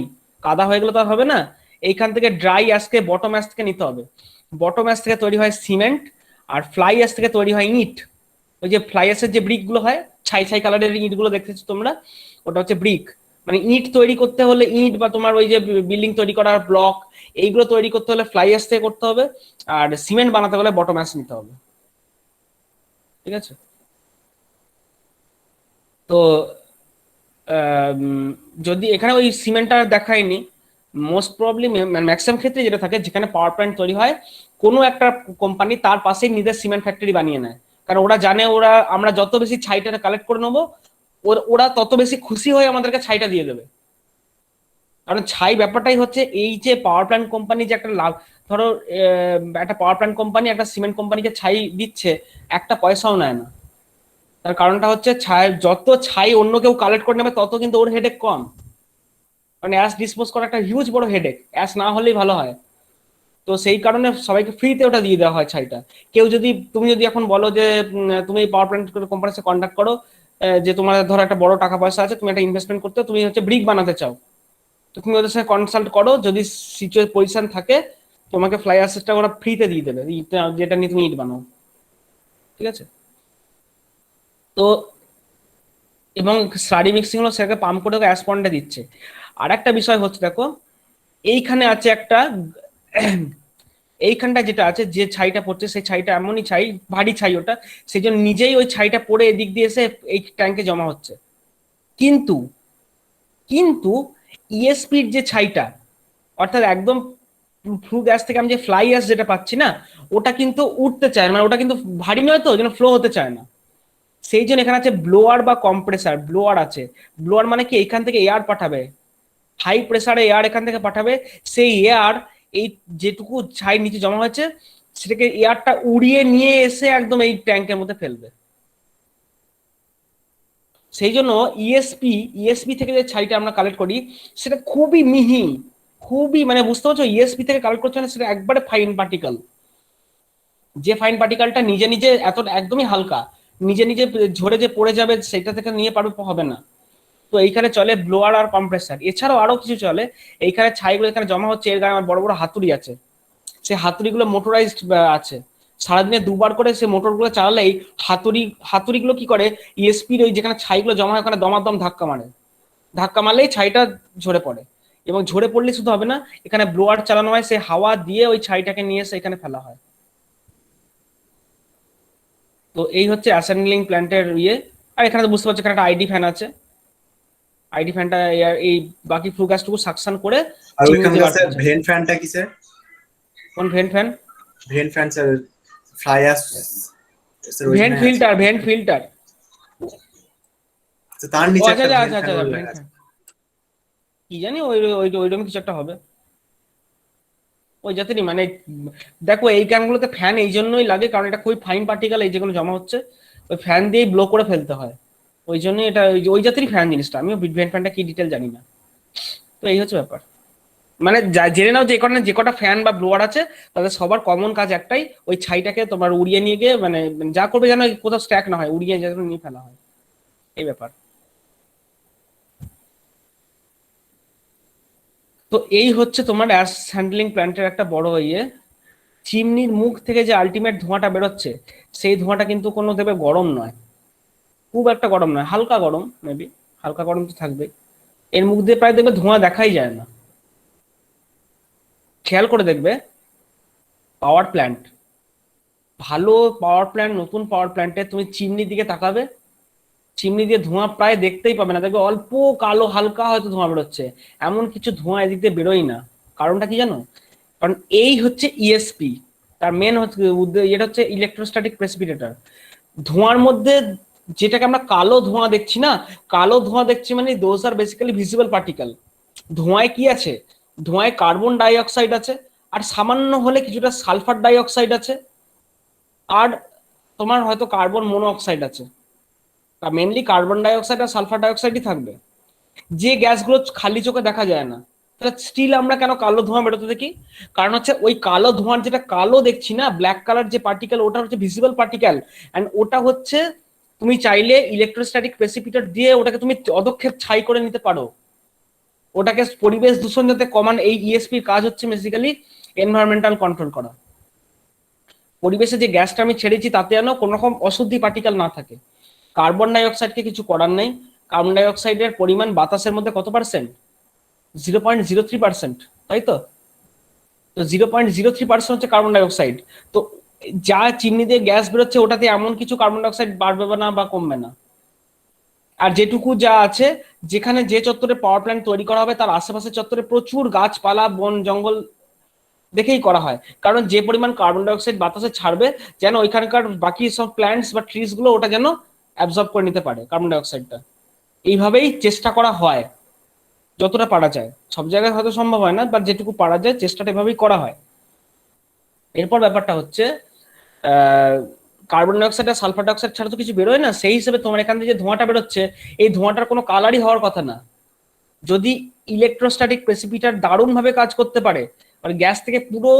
কাদা হয়ে গেলে তো আর হবে না, এইখান থেকে ড্রাই অ্যাশকে বটম অ্যাশ থেকে নিতে হবে। বটম অ্যাশ থেকে তৈরি হয় সিমেন্ট, আর ফ্লাই অ্যাশ থেকে তৈরি হয় ইট। ওই যে ফ্লাই অ্যাশের যে ব্রিক গুলো হয়, ছাই ছাই কালারের ইট গুলো দেখতেছো তোমরা, ওটা হচ্ছে ব্রিক। মানে ইট তৈরি করতে হলে, ইট বা তোমার ওই যে বিল্ডিং তৈরি করার ব্লক, এইগুলো তৈরি করতে হলে ফ্লাই অ্যাশ থেকে করতে হবে, আর সিমেন্ট বানাতে হলে বটম অ্যাশ নিতে হবে। ঠিক আছে? তো যদি এখানে ওই সিমেন্টটা দেখায়নি, মোস্ট প্রবলি ম্যাক্সিমাম ক্ষেত্রে যেটা থাকে, যেখানে পাওয়ার প্ল্যান্ট তৈরি হয়, কোনো একটা কোম্পানি তার পাশেই নিজের সিমেন্ট ফ্যাক্টরি বানিয়ে নেয়। কারণ ওরা জানে, আমরা যত বেশি ছাইটা কালেক্ট করে নেবো, ওরা তত বেশি খুশি হয়ে আমাদেরকে ছাইটা দিয়ে দেবে। কারণ ছাই ব্যাপারটাই হচ্ছে এই যে পাওয়ার প্ল্যান্ট কোম্পানি যে একটা লাভ, ধরো একটা পাওয়ার প্ল্যান্ট কোম্পানি একটা সিমেন্ট কোম্পানিকে ছাই দিচ্ছে, একটা পয়সাও নেয় না। তার কারণটা হচ্ছে যত ছাই অন্য কেউ কালেক্ট করে নেবে, তত কিন্তু ওর হেডেক কম। মানে অ্যাশ ডিসপোজ করা একটা হিউজ বড় হেডেক, অ্যাশ না হলেই ভালো হয়। তো সেই কারণে সবাইকে ফ্রিতে ওটা দিয়ে দেওয়া হয় ছাইটা। তুমি যদি এখন বলো যে তুমি পাওয়ার প্ল্যান্ট কোম্পানির সাথে কন্ট্যাক্ট করো, যে তোমার ধরো একটা বড় টাকা পয়সা আছে, তুমি একটা ইনভেস্টমেন্ট করতে, তুমি হচ্ছে ব্রিক বানাতে চাও, তো তুমি ওদের সাথে কনসাল্ট করো, যদি পজিশন থাকে, তোমাকে ফ্লাই অ্যাশেসটা ওরা ফ্রিতে দিয়ে দেবে, যেটা নিয়ে তুমি ইট বানাও। ঠিক আছে? তো এবং স্লারি মিক্সিং হলো সেটাকে পাম্প করে অ্যাশ পন্ডে দিচ্ছে। আর একটা বিষয় হচ্ছে, দেখো এইখানে আছে একটা, এইখানটা যেটা আছে, যে ছাইটা পড়ছে, সেই ছাইটা এমনই ছাই, ভারী ছাই ওটা, সেই জন্য নিজেই ওই ছাইটা পড়ে এদিক দিয়ে এসে এই ট্যাঙ্কে জমা হচ্ছে। কিন্তু কিন্তু ইএসপির যে ছাইটা, অর্থাৎ একদম ফ্লু গ্যাস থেকে আমি যে ফ্লাই অ্যাশ যেটা পাচ্ছি না, ওটা কিন্তু উঠতে চায় না, মানে ওটা কিন্তু ভারী নয়, তো ওই জন্য ফ্লো হতে চায় না। সেই জন্য এখানে আছে ব্লোয়ার বা কম্প্রেসার। ব্লোয়ার আছে, ব্লোয়ার মানে কি, এইখান থেকে এয়ার পাঠাবে, হাই প্রেসারে এয়ার এখান থেকে পাঠাবে, সেই এয়ার এই যেটুকু ছাই নিচে জমা হয়েছে, সেটাকে এয়ারটা উড়িয়ে নিয়ে এসে একদম এই ট্যাঙ্কের মধ্যে ফেলবে। সেই জন্য ইএসপি থেকে যে ছাইটা আমরা কালেক্ট করি, সেটা খুবই মিহি, খুবই, মানে বুঝতে পারছো, ইএসপি থেকে কালেক্ট করছে না, সেটা একবারে ফাইন পার্টিকেল। যে ফাইন পার্টিকেলটা নিজে নিজে একদমই হালকা, নিজে নিজে ঝরে যে পড়ে যাবে, সেটা থেকে নিয়ে পারবে হবে না। তো এইখানে চলে ব্লোয়ার আর কম্প্রেসার, এছাড়াও আরো কিছু চলে। এইখানে ছাইগুলো এখানে জমা হচ্ছে, এর গায়ে আমার বড় বড় হাতুড়ি আছে, সেই হাতুড়িগুলো মোটরাইজড আছে, সারাদিনে দুবার করে সে মোটরগুলো চালালেই হাতুড়িগুলো কি করে, ইএসপির ওই যেখানে ছাইগুলো জমা হয়, ওখানে দমাদম ধাক্কা মারে, ধাক্কা মারলেই ছাইটা ঝরে পড়ে। এবং ঝরে পড়লে শুধু হবে না, এখানে ব্লোয়ার চালানো হয়, সে হাওয়া দিয়ে ওই ছাইটাকে নিয়ে এসে এখানে ফেলা হয়। তো এই হচ্ছে অ্যাসেম্বলিং প্ল্যান্টের ইয়ে। আর এখানে তো বুঝতে পারছো, এখানে একটা আইডি ফ্যান আছে, আইডি ফ্যানটা এই বাকি ফ্লু গ্যাসটুকু সাকশন করে আর চিমনি ওইখানে দিয়ে বার স্যার করছে। ভেন্ট ফ্যানটা কি স্যার? কোন vent fan? Vent fan sir, fly ash sir vent ওইখানে আছে। Filter, vent filter. তো তার ও নিচে আচ্ছা একটা আচ্ছা ভেন্ট আচ্ছা ফ্যান আচ্ছা, ভেন্ট লেখা আছে। ফ্যান কি জানি, ওই ওই ওইরকম কিছু একটা হবে ওই জাতেরই। মানে দেখো, এই ক্যানগুলোতে ফ্যান এই জন্যই লাগে, কারণ এটা খুবই ফাইন পার্টিকেল, এই যেগুলো জমা হচ্ছে, ওই ফ্যান দিয়েই ব্লো করে ফেলতে হয়। ওই জন্যই এটা ওই জাতেরই ফ্যান জিনিসটা। আমিও ভেন্ট ফ্যানটা কি ডিটেল জানি না। তো এই হচ্ছে ব্যাপার। মানে জেনে নাও, যে কটা ফ্যান বা ব্লোয়ার আছে, তাদের সবার কমন কাজ একটাই, ওই ছাইটাকে তোমার উড়িয়ে নিয়ে গিয়ে, মানে যা করবে যেন কোথাও স্ট্যাক না হয়, উড়িয়ে যেন নিয়ে ফেলা হয়, এই ব্যাপার। তো এই হচ্ছে তোমার অ্যাশ হ্যান্ডলিং প্ল্যান্টের একটা বড় ইয়ে। চিমনির মুখ থেকে যে আলটিমেট ধোঁয়াটা বেরোচ্ছে, সেই ধোঁয়াটা কিন্তু কোনো দেবে গরম নয়, খুব একটা গরম নয়, হালকা গরম, মেবি হালকা গরম তো থাকবেই। এর মুখ দিয়ে প্রায় দেখবে ধোঁয়া দেখাই যায় না। খেয়াল করে দেখবে, পাওয়ার প্ল্যান্ট, ভালো পাওয়ার প্ল্যান্ট, নতুন পাওয়ার প্ল্যান্টে তুমি চিমনির দিকে তাকাবে, চিমনি দিয়ে ধোঁয়া প্রায় দেখতেই পাবে না, দেখবে অল্প কালো হালকা হয়তো ধোঁয়া বেরোচ্ছে, এমন কিছু ধোঁয়া এদিক দিয়ে বেরোয় না। কারণটা কি জানো? কারণ এই হচ্ছে ইএসপি, তার মেন হচ্ছে এটা হচ্ছে ইলেকট্রোস্ট্যাটিক প্রেসিপিটেটর। ধোঁয়ার মধ্যে যেটাকে আমরা কালো ধোঁয়া দেখছি না, কালো ধোঁয়া দেখছি মানে those are basically visible particle. ধোঁয়ায় কি আছে? ধোঁয়ায় কার্বন ডাই অক্সাইড আছে, আর সামান্য হলে কিছুটা সালফার ডাই অক্সাইড আছে, আর তোমার হয়তো কার্বন মনো অক্সাইড আছে। মেনলি কার্বন ডাই অক্সাইড আর সালফার ডাই অক্সাইডই থাকবে, যে গ্যাসগুলো খালি চোখে দেখা যায় না। তাহলে স্টিল আমরা কেন কালো ধোঁয়া বেরোতে দেখি? কারণ হচ্ছে ওই কালো ধোঁয়ার যেটা কালো দেখছি না, ব্ল্যাক কালার যে পার্টিকেল, ওটা হচ্ছে ভিজিবল পার্টিকেল। অ্যান্ড ওটা হচ্ছে, তুমি চাইলে ইলেকট্রোস্ট্যাটিক প্রেসিপিটেটর দিয়ে ওটাকে তুমি অদক্ষেপ ছাই করে নিতে পারো। ওটাকে পরিবেশ দূষণ যাতে কমান, এই ইএসপির কাজ হচ্ছে বেসিক্যালি এনভায়রনমেন্টাল কন্ট্রোল করা। পরিবেশে যে গ্যাসটা আমি ছেড়েছি তাতে যেন কোনো রকম অশুদ্ধি পার্টিকেল না থাকে। কার্বন ডাই অক্সাইডকে কিছু করার নেই। কার্বন ডাই অক্সাইডের পরিমাণ বাতাসের মধ্যে কত পার্সেন্ট? 0.03%, তাই তো? তো 0.03% হচ্ছে কার্বন ডাই অক্সাইড। তো যা চিমনি দিয়ে গ্যাস বেরোচ্ছে ওটাতে এমন কিছু কার্বন ডাই অক্সাইড বাড়বে না বা কমবে না। আর যেটুকু যা আছে, যেখানে যে চত্বরে পাওয়ার প্ল্যান্ট তৈরি করা হবে তার আশেপাশে চত্বরে প্রচুর গাছপালা বন জঙ্গল দেখেই করা হয়, কারণ যে পরিমাণ কার্বন ডাই অক্সাইড বাতাসে ছাড়বে যেন ওইখানকার বাকি সব প্ল্যান্টস বা ট্রিজ গুলো ওটা যেন অ্যাবজর্ব করে নিতে পারে কার্বন ডাই অক্সাইডটা। এইভাবেই চেষ্টা করা হয় যতটা পারা যায়। সব জায়গায় হয়তো সম্ভব হয় না, বাট যেটুকু পারা যায় চেষ্টাটা এভাবেই করা হয়। এরপর ব্যাপারটা হচ্ছে কার্বন ডাই অক্সাইড আর সালফার ডাই অক্সাইড ছাড়া তো কিছু বেরোয় না, সেই হিসেবে তোমার এখান থেকে যে ধোঁয়াটা বেরোচ্ছে এই ধোঁয়াটার কোনো কালারই হওয়ার কথা না। যদি ইলেকট্রোস্ট্যাটিক প্রেসিপিটার দারুণ ভাবে কাজ করতে পারে, মানে গ্যাস থেকে পুরো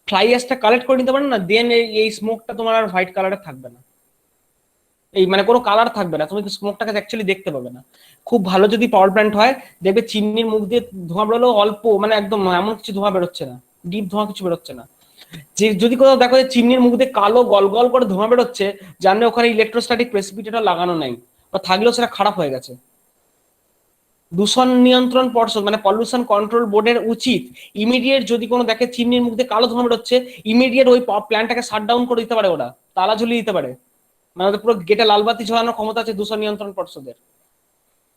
ফ্লাই অ্যাশটা কালেক্ট করে নিতে পারে না, দেন এই স্মোকটা তোমার আর হোয়াইট কালারে থাকবে না, এই মানে কোনো কালার থাকবে না, তুমি স্মোকটাকে অ্যাকচুয়ালি দেখতে পাবে না। খুব ভালো যদি পাওয়ার প্ল্যান্ট হয় দেখবে চিমনির মুখ দিয়ে ধোঁয়া বেরোলেও অল্প, মানে একদম এমন কিছু ধোঁয়া বেরোচ্ছে না, ডিপ ধোঁয়া কিছু বেরোচ্ছে না। যে যদি কোথাও দেখো যে চিমনির মুখ দিয়ে কালো গল গল করে ধোঁয়া বেরোচ্ছে, জানলে ওখানে ইলেকট্রোস্ট্যাটিক প্রেসিপিটেটর লাগানো নাই, বা থাকলেও সেটা খারাপ হয়ে গেছে। দূষণ নিয়ন্ত্রণ পর্ষদ মানে পলিউশন কন্ট্রোল বোর্ডের উচিত ইমিডিয়েট যদি কোনো দেখে চিমনির মুখ দিয়ে কালো ধোঁয়া বেরোচ্ছে, ইমিডিয়েট ওই প্ল্যান্টটাকে শাট ডাউন করে দিতে পারে, ওরা তালা ঝুলিয়ে দিতে পারে, মানে ওদের পুরো গেটে লালবাতি ঝোলানোর ক্ষমতা আছে দূষণ নিয়ন্ত্রণ পর্ষদের।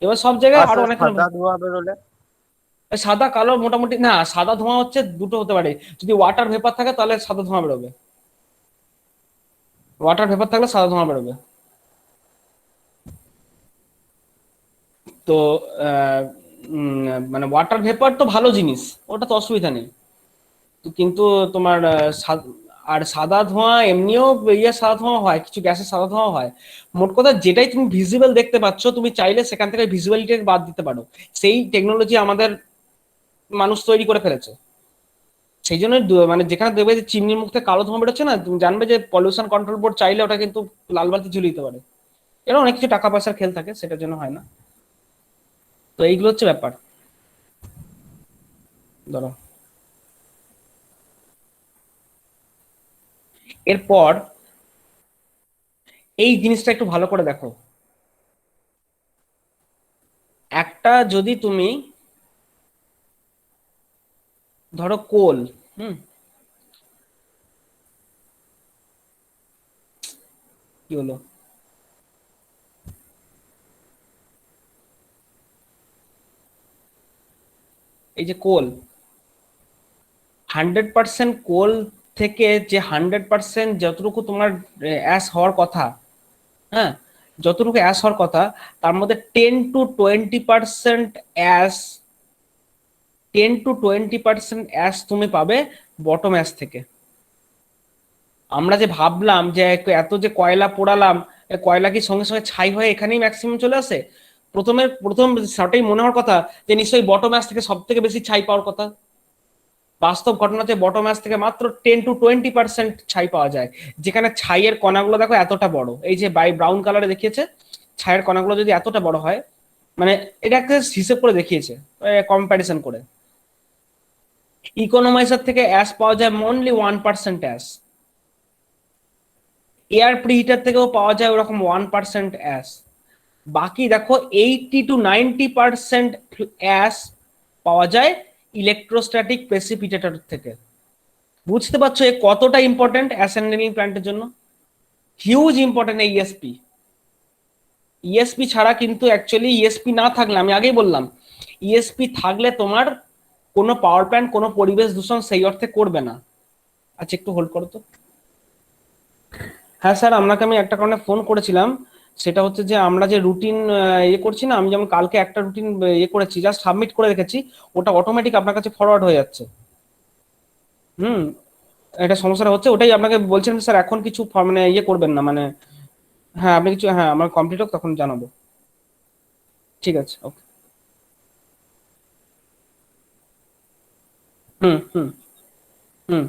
এবার সব জায়গায় আর আরো স্যার অনেক সাদা ধোঁয়া বেরোলে? সাদা কালো মোটামুটি না, সাদা ধোঁয়া হচ্ছে দুটো হতে পারে, যদি ওয়াটার ভেপার থাকে তাহলে সাদা ধোঁয়া বেরোবে, ওয়াটার ভেপার থাকলে সাদা ধোঁয়া বেরোবে। তো আহ, মানে ওয়াটার ভেপার তো ভালো জিনিস, ওটা তো অসুবিধা নেই, তো কিন্তু তোমার আর সাদা ধোঁয়া এমনিও সাদা ধোঁয়া হয়, কিছু গ্যাসের সাদা ধোঁয়া হয়। মোট কথা যেটাই তুমি ভিজিবল দেখতে পাচ্ছ তুমি চাইলে সেখান থেকে ভিজুয়ালিটি বাদ দিতে পারো, সেই টেকনোলজি আমাদের মানুষ তৈরি করে ফেলেছে। সেই জন্য মানে যেখানে দেখবে যে চিমনির মুখ থেকে কালো ধোঁয়া বেরোচ্ছে না, তুমি জানবে যে পলিউশন কন্ট্রোল বোর্ড চাইলে ওটা কিন্তু লাল বাতি ঝুলিয়ে দিতে পারে। এর অনেক কিছু টাকা পয়সার খেল থাকে, সেটার জন্য হয় না। তো এইগুলো হচ্ছে ব্যাপার। ধরো এরপর এই জিনিসটা একটু ভালো করে দেখো, একটা যদি তুমি ধরো কোল, হুম, কি হলো, এই যে কোল, 100% কোল থেকে যে 100% যতটুকু তোমার অ্যাশ হওয়ার কথা, হ্যাঁ, যতটুকু অ্যাশ হওয়ার কথা তার মধ্যে 10 to 20% অ্যাশ, 10 to 20% অ্যাশ তুমি পাবে বটম অ্যাশ থেকে। আমরা যে ভাবলাম যে এত যে কয়লা পোড়ালাম, কয়লা কি সঙ্গে সঙ্গে ছাই হয়ে এখানেই ম্যাক্সিমাম চলে আসে? প্রথম শটেই মনে হওয়ার কথা যে নিশ্চয়ই বটম অ্যাশ থেকে সব থেকে বেশি ছাই পাওয়ার কথা। বাস্তব ঘটনা হচ্ছে বটম অ্যাশ থেকে মাত্র 10 to 20% ছাই পাওয়া যায়, যেখানে ছাইয়ের কণাগুলো দেখো এতটা বড়, এই যে ব্রাউন কালারে দেখিয়েছে, ছাইয়ের কণাগুলো যদি এতটা বড় হয়, মানে এটা একটা হিসেব করে দেখিয়েছে কম্প্যারিজন করে। ইকোনমাইজার থেকে অ্যাশ পাওয়া যায় অনলি 1% অ্যাশ, এয়ার প্রিহিটার থেকেও পাওয়া যায় ওরকম 1% অ্যাশ। বাকি দেখো 80 to 90% অ্যাশ পাওয়া যায় ইলেকট্রোস্ট্যাটিক প্রেসিপিটেটর থেকে। বুঝতে পারছো এ কতটা ইম্পর্টেন্ট অ্যাসেন্ডিং প্ল্যান্টের জন্য? হিউজ ইম্পর্টেন্ট এই ইএসপি। ইএসপি ছাড়া কিন্তু অ্যাকচুয়ালি ইএসপি না থাকলে, আমি আগেই বললাম, ইএসপি থাকলে তোমার কোনো পাওয়ার প্ল্যান্ট কোনো পরিবেশ দূষণ সেই অর্থে করবে না। আচ্ছা একটু হোল্ড করো তো। হ্যাঁ স্যার, আপনাকে আমি একটা কারণে ফোন করেছিলাম, সেটা হচ্ছে যে আমরা যে রুটিন ইয়ে করছি না, আমি যেমন কালকে একটা রুটিন ইয়ে করেছি, জাস্ট সাবমিট করে রেখেছি, ওটা অটোমেটিক আপনার কাছে ফরওয়ার্ড হয়ে যাচ্ছে। হুম, এটা সমস্যাটা হচ্ছে, ওটাই আপনাকে বলছিলাম স্যার এখন কিছু মানে ইয়ে করবেন না মানে, হ্যাঁ আপনি কিছু, হ্যাঁ আমার কমপ্লিট হোক তখন জানাবো। ঠিক আছে, ওকে। হুম হুম হুম।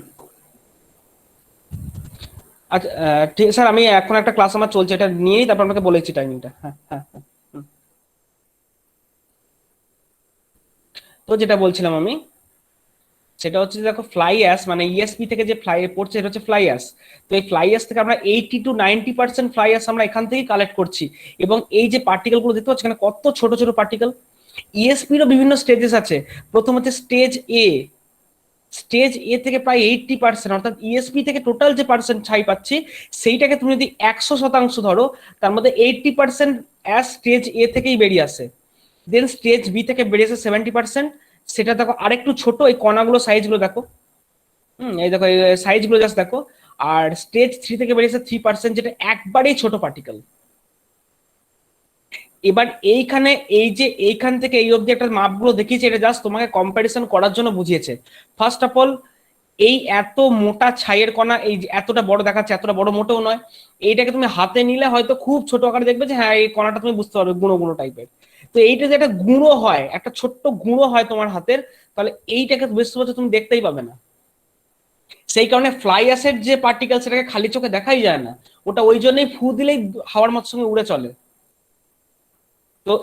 আচ্ছা ঠিক স্যার, আমি এখন একটা ক্লাস আমার চলছে, এটা নিয়েই তারপর আপনাকে বলেছি টাইমিংটা। হ্যাঁ হ্যাঁ হ্যাঁ। হুম। তো যেটা বলছিলাম আমি, সেটা হচ্ছে যে দেখো ফ্লাই অ্যাশ মানে ইএসপি থেকে যে ফ্লাই পড়ছে এটা হচ্ছে ফ্লাই অ্যাশ। তো এই ফ্লাই অ্যাশ থেকে আমরা 80 to 90% ফ্লাই অ্যাশ আমরা এখান থেকেই কালেক্ট করছি। এবং এই যে পার্টিকেল গুলো দেখতে পাচ্ছ এখানে কত ছোট ছোট পার্টিকেল। ইএসপিরও বিভিন্ন স্টেজেস আছে। প্রথম হচ্ছে স্টেজ এ। স্টেজ এ থেকে প্রায় 80%, অর্থাৎ ইএসপি থেকে টোটাল যে পার্সেন্ট ছাই পাচ্ছি সেইটাকে তুমি যদি 100% ধরো, তার মধ্যে 80% অ্যাশ স্টেজ এ থেকেই বেরিয়ে আসে। দেন স্টেজ বি থেকে বেরিয়েছে 70%, সেটা দেখো আরেকটু ছোট, এই কণাগুলো সাইজগুলো দেখো। এই দেখো এই সাইজগুলো জাস্ট দেখো। আর স্টেজ 3 থেকে বেরিয়েছে 3%, যেটা একবারেই ছোট পার্টিকেল। এবার এইখানে এই যে এইখান থেকে এই অবধি একটা মাপগুলো দেখিয়েছে, এটা জাস্ট তোমাকে কম্প্যারিজন করার জন্য বুঝিয়েছে। ফার্স্ট অফ অল, এই এত মোটা ছাইয়ের কণা এই যে এতটা বড় দেখাচ্ছে, এতটা বড় মোটেও নয়। এইটাকে তুমি হাতে নিলে হয়তো খুব ছোট আকারে দেখবে যে হ্যাঁ এই কণাটা তুমি বুঝতে পারবে গুঁড়ো গুঁড়ো টাইপের। তো এইটা যে একটা গুঁড়ো হয়, একটা ছোট্ট গুঁড়ো হয় তোমার হাতের, তাহলে এইটাকে বুঝতে পারছো তুমি দেখতেই পাবে না। সেই কারণে ফ্লাই অ্যাশের যে পার্টিকেল সেটাকে খালি চোখে দেখাই যায় না, ওটা ওই জন্যই ফু দিলেই হাওয়ার মতো সঙ্গে উড়ে চলে। তো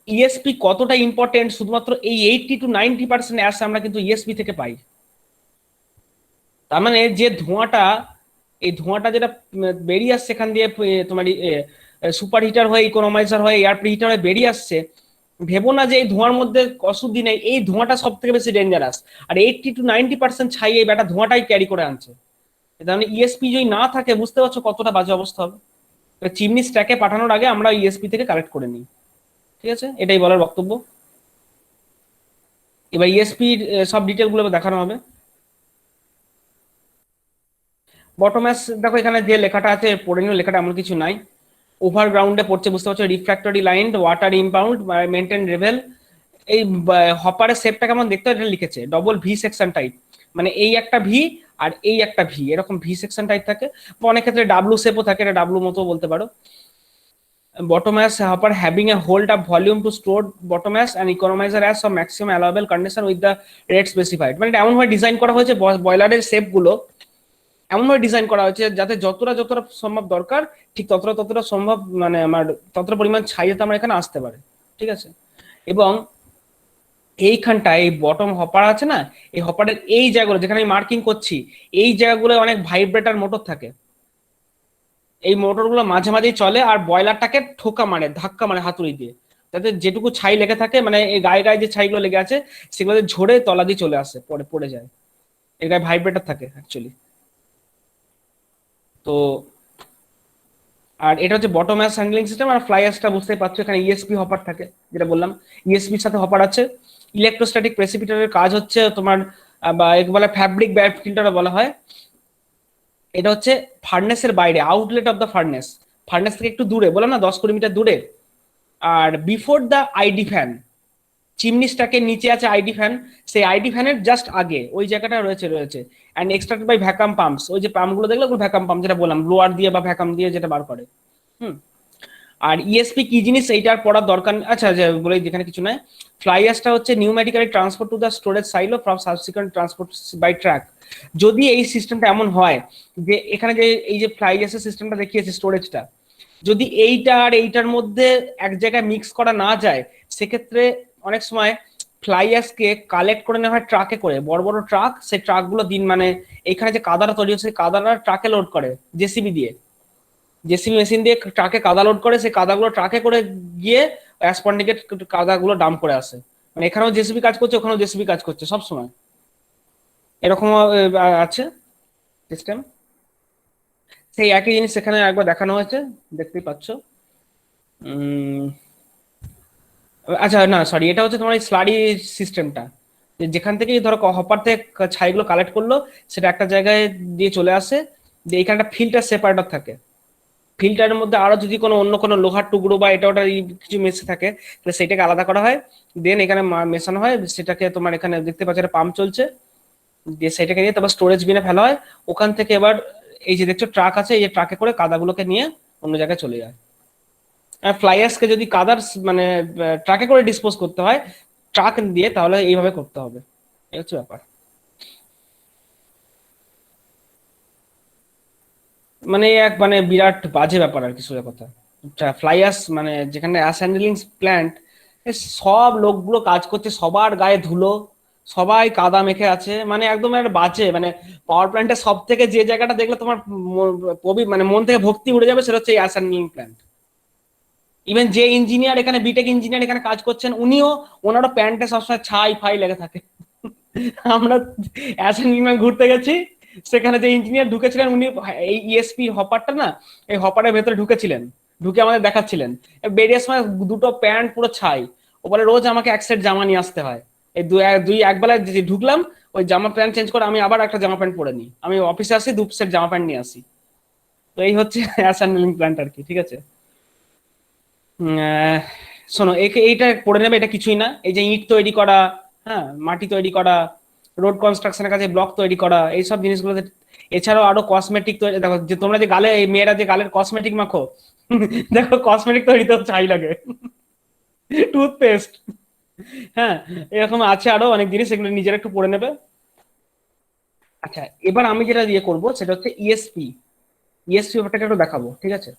ইএসপি কতটা ইম্পর্টেন্ট, শুধুমাত্র এই 80 to 90% অ্যাশ আমরা কিন্তু ইএসপি থেকে পাই। তার মানে যে ধোঁয়াটা, এই ধোঁয়াটা যেটা বেরিয়ে আসছে এখান দিয়ে তোমার সুপার হিটার হয়ে ইকোনমাইজার হয়ে এয়ার প্রিহিটার হয়ে বেরিয়ে আসছে, ভেবো না যে এই ধোঁয়ার মধ্যে অশুদ্ধি নেই। এই ধোঁয়াটা সব থেকে বেশি ডেঞ্জারাস। আর 80 to 90% ছাই এই ব্যাটা ধোঁয়াটাই ক্যারি করে আনছে। তার মানে ইএসপি যদি না থাকে বুঝতে পারছো কতটা বাজে অবস্থা হবে। চিমনি স্ট্যাকে পাঠানোর আগে আমরা ইএসপি থেকে কালেক্ট করে নিই। ঠিক আছে, এটাই বলার বক্তব্য। এবার ইএসপির সব ডিটেল গুলো দেখানো হবে। বটম অ্যাশ দেখো এখানে যে লেখাটা আছে পড়ে নিও, লেখাটা এমন কিছু নাই। ওভারগ্রাউন্ডে পড়ছে বুঝতে পারছো, refractory line water impound maintain level. এই হপারের শেপটা কেমন দেখতে হয় এটা লিখেছে, ডবল ভি সেকশন টাইপ, মানে এই একটা ভি আর এই একটা ভি, এরকম ভি সেকশন টাইপ থাকে। বা অনেক ক্ষেত্রে ডাব্লু শেপও থাকে, এটা ডাব্লু মতো বলতে পারো। Bottom ash hopper having a hold up volume to store bottom ash and economizer ash of maximum allowable condition with the rate specified। মানে এমন ভাবে ডিজাইন করা হয়েছে বয়লারের শেপ গুলো, এমন ভাবে ডিজাইন করা হয়েছে যাতে যতটা যতটা সম্ভব দরকার ঠিক ততটা ততটা সম্ভব, মানে আমার ততটা পরিমাণ ছাই যাতে আমার এখানে আসতে পারে। ঠিক আছে, এবং এইখানটায় এই বটম হপার আছে না, এই হপারের এই জায়গাগুলো যেখানে আমি মার্কিং করছি, এই জায়গাগুলো অনেক ভাইব্রেটার মোটর থাকে। এই মোটরগুলো মাঝে মাঝেই চলে আর বয়লারটাকে ঠোকা মারে, ধাক্কা মারে হাতুড়ি দিয়ে, যাতে যেটুকু ছাই লেগে থাকে, মানে এই গায়ে গায়ে যে ছাইগুলো লেগে আছে সেগুলো ঝরে তলা দিয়ে চলে আসে, পরে পড়ে যায়। এর গায়ে ভাইব্রেটার থাকে অ্যাকচুয়ালি। তো আর এটা হচ্ছে বটম অ্যাশ হ্যান্ডলিং সিস্টেম। আর ফ্লাই অ্যাশটা বুঝতেই পারছো, এখানে ইএসপি হপার থাকে, যেটা বললাম ইএসপির সাথে হপার আছে। ইলেকট্রোস্ট্যাটিক প্রেসিপিটারের কাজ হচ্ছে তোমার, বা একে বলে ফ্যাব্রিক ব্যাড ফিল্টার বলা হয়। এটা হচ্ছে ফার্নেসের বাইরে, outlet of the furnace, furnace থেকে একটু দূরে, বললাম না 10-20 মিটার দূরে। আর before the ID fan, chimney স্ট্যাকের নিচে আছে আইডি ফ্যান, সেই আইডি ফ্যানের জাস্ট আগে ওই জায়গাটা রয়েছে। And extracted by vacuum pumps, ওই যে পাম্পগুলো দেখলে ওগুলো ভ্যাকাম পাম্প, যেটা বললাম ব্লোয়ার দিয়ে বা ভ্যাকাম দিয়ে যেটা বার করে। হুম। আর ইএসপি কি জিনিস এইটার পড়ার দরকার, আচ্ছা যে বলে যেখানে কিছু নয়। ফ্লাই অ্যাশটা হচ্ছে pneumatically transport to the storage silo from subsequent transport by truck. যদি এই সিস্টেমটা এমন হয় যে এখানে যে এই যে ফ্লাই অ্যাশের সিস্টেমটা দেখিয়েছে স্টোরেজটা, যদি এইটা আর এইটার মধ্যে এক জায়গায় মিক্স করা না যায়, সেক্ষেত্রে অনেক সময় ফ্লাই অ্যাশকে কালেক্ট করে নেওয়া হয় ট্রাকে করে, বড় বড় ট্রাক, সেই ট্রাকগুলো দিন মানে এখানে যে কাদাটা তৈরি হচ্ছে কাদাটা ট্রাকে লোড করে জেসিবি দিয়ে, জেসিবি মেশিন দিয়ে ট্রাকে কাদা লোড করে, সেই কাদাগুলো ট্রাকে করে গিয়ে অ্যাসপন্ডিকেট কাদাগুলো ডাম্প করে আসে। মানে এখানেও জেসিবি কাজ করছে, ওখানেও জেসিবি কাজ করছে, সব সময় এরকম আছে সিস্টেম। সেই একই জিনিস সেখানে একবার দেখানো হয়েছে, দেখতেই পাচ্ছ। আচ্ছা না সরি, এটা হচ্ছে তোমার এই স্লারি সিস্টেমটা, যেখান থেকে ধরো হপার থেকে ছাইগুলো কালেক্ট করলো, সেটা একটা জায়গায় দিয়ে চলে আসে, যে এখানটা ফিল্টার সেপারেটর থাকে। ফিল্টারের মধ্যে আরো যদি কোনো অন্য কোনো লোহার টুকরো বা এটা ওটা কিছু মেশে থাকে, তাহলে সেটাকে আলাদা করা হয়, দেন এখানে মেশানো হয়, সেটাকে তোমার এখানে দেখতে পাচ্ছ একটা পাম্প চলছে, দিয়ে সেটাকে নিয়ে তারপর স্টোরেজ বিনে ফেলা হয়। ওখান থেকে এবার এই যে দেখছো ট্রাক আছে, এই যে ট্রাকে করে কাদাগুলোকে নিয়ে অন্য জায়গায় চলে যায়। ফ্লাই অ্যাশকে যদি কাদার মানে ট্রাকে করে ডিসপোজ করতে হয় ট্রাক দিয়ে, তাহলে এইভাবে করতে হবে। এই হচ্ছে ব্যাপার। মানে এক মানে বিরাট বাজে ব্যাপার আর কি সোজা কথা। ফ্লাই অ্যাশ মানে যেখানে অ্যাশ হ্যান্ডলিং প্ল্যান্ট, এ সব লোকগুলো কাজ করছে, সবার গায়ে ধুলো, সবাই কাদা মেখে আছে, মানে একদম একটা বাজে, মানে পাওয়ার প্ল্যান্টের সব থেকে যে জায়গাটা দেখলে তোমার মানে মন থেকে ভক্তি উড়ে যাবে সেটা হচ্ছে এই অ্যাসেম্বলিং প্ল্যান্ট। ইভেন যে ইঞ্জিনিয়ার এখানে, বিটেক ইঞ্জিনিয়ার এখানে কাজ করছেন, উনিও, ওনারও প্যান্টে সবসময় ছাই ফাই লেগে থাকে। আমরা অ্যাসাইনমেন্ট ঘুরতে গেছি, সেখানে যে ইঞ্জিনিয়ার ঢুকেছিলেন উনি এই ইএসপি হপারটা না, এই হপারের ভেতরে ঢুকেছিলেন, ঢুকে আমাদের দেখাচ্ছিলেন, বেরিয়ে সময় দুটো প্যান্ট পুরো ছাই। ও বলে রোজ আমাকে এক সেট জামা নিয়ে আসতে হয়, এই একবেলা যে ঢুকলাম ওই জামা প্যান্ট চেঞ্জ করে আমি আবার একটা জামা প্যান্ট পরে নিই, আমি অফিসে আসি 2 সেট জামা প্যান্ট নিয়ে আসি। তো এই হচ্ছে অ্যাসাইনমেন্ট প্ল্যান্ট আর কি, ঠিক আছে। শোনো, এইটা পড়ে নেবে, এটা কিছুই না। এই যে ইট তৈরি করা, হ্যাঁ, মাটি তৈরি করা, রোড কনস্ট্রাকশনের কাছে ব্লক তৈরি করা, এইসব জিনিসগুলো। এছাড়াও আরো কসমেটিক তৈরি, দেখো যে তোমরা যে গালে, এই মেয়েরা যে গালের কসমেটিক মাখো, দেখো কসমেটিক তৈরিতেও ছাই লাগে, টুথপেস্ট, হ্যাঁ, এরকম আছে আরো অনেক জিনিস, এগুলো নিজেরা একটু পড়ে নেবে। আচ্ছা, এবার আমি যেটা দিয়ে করবো সেটা হচ্ছে ইএসপি। ইএসপি ব্যাপারটাকে একটু দেখাবো, ঠিক আছে।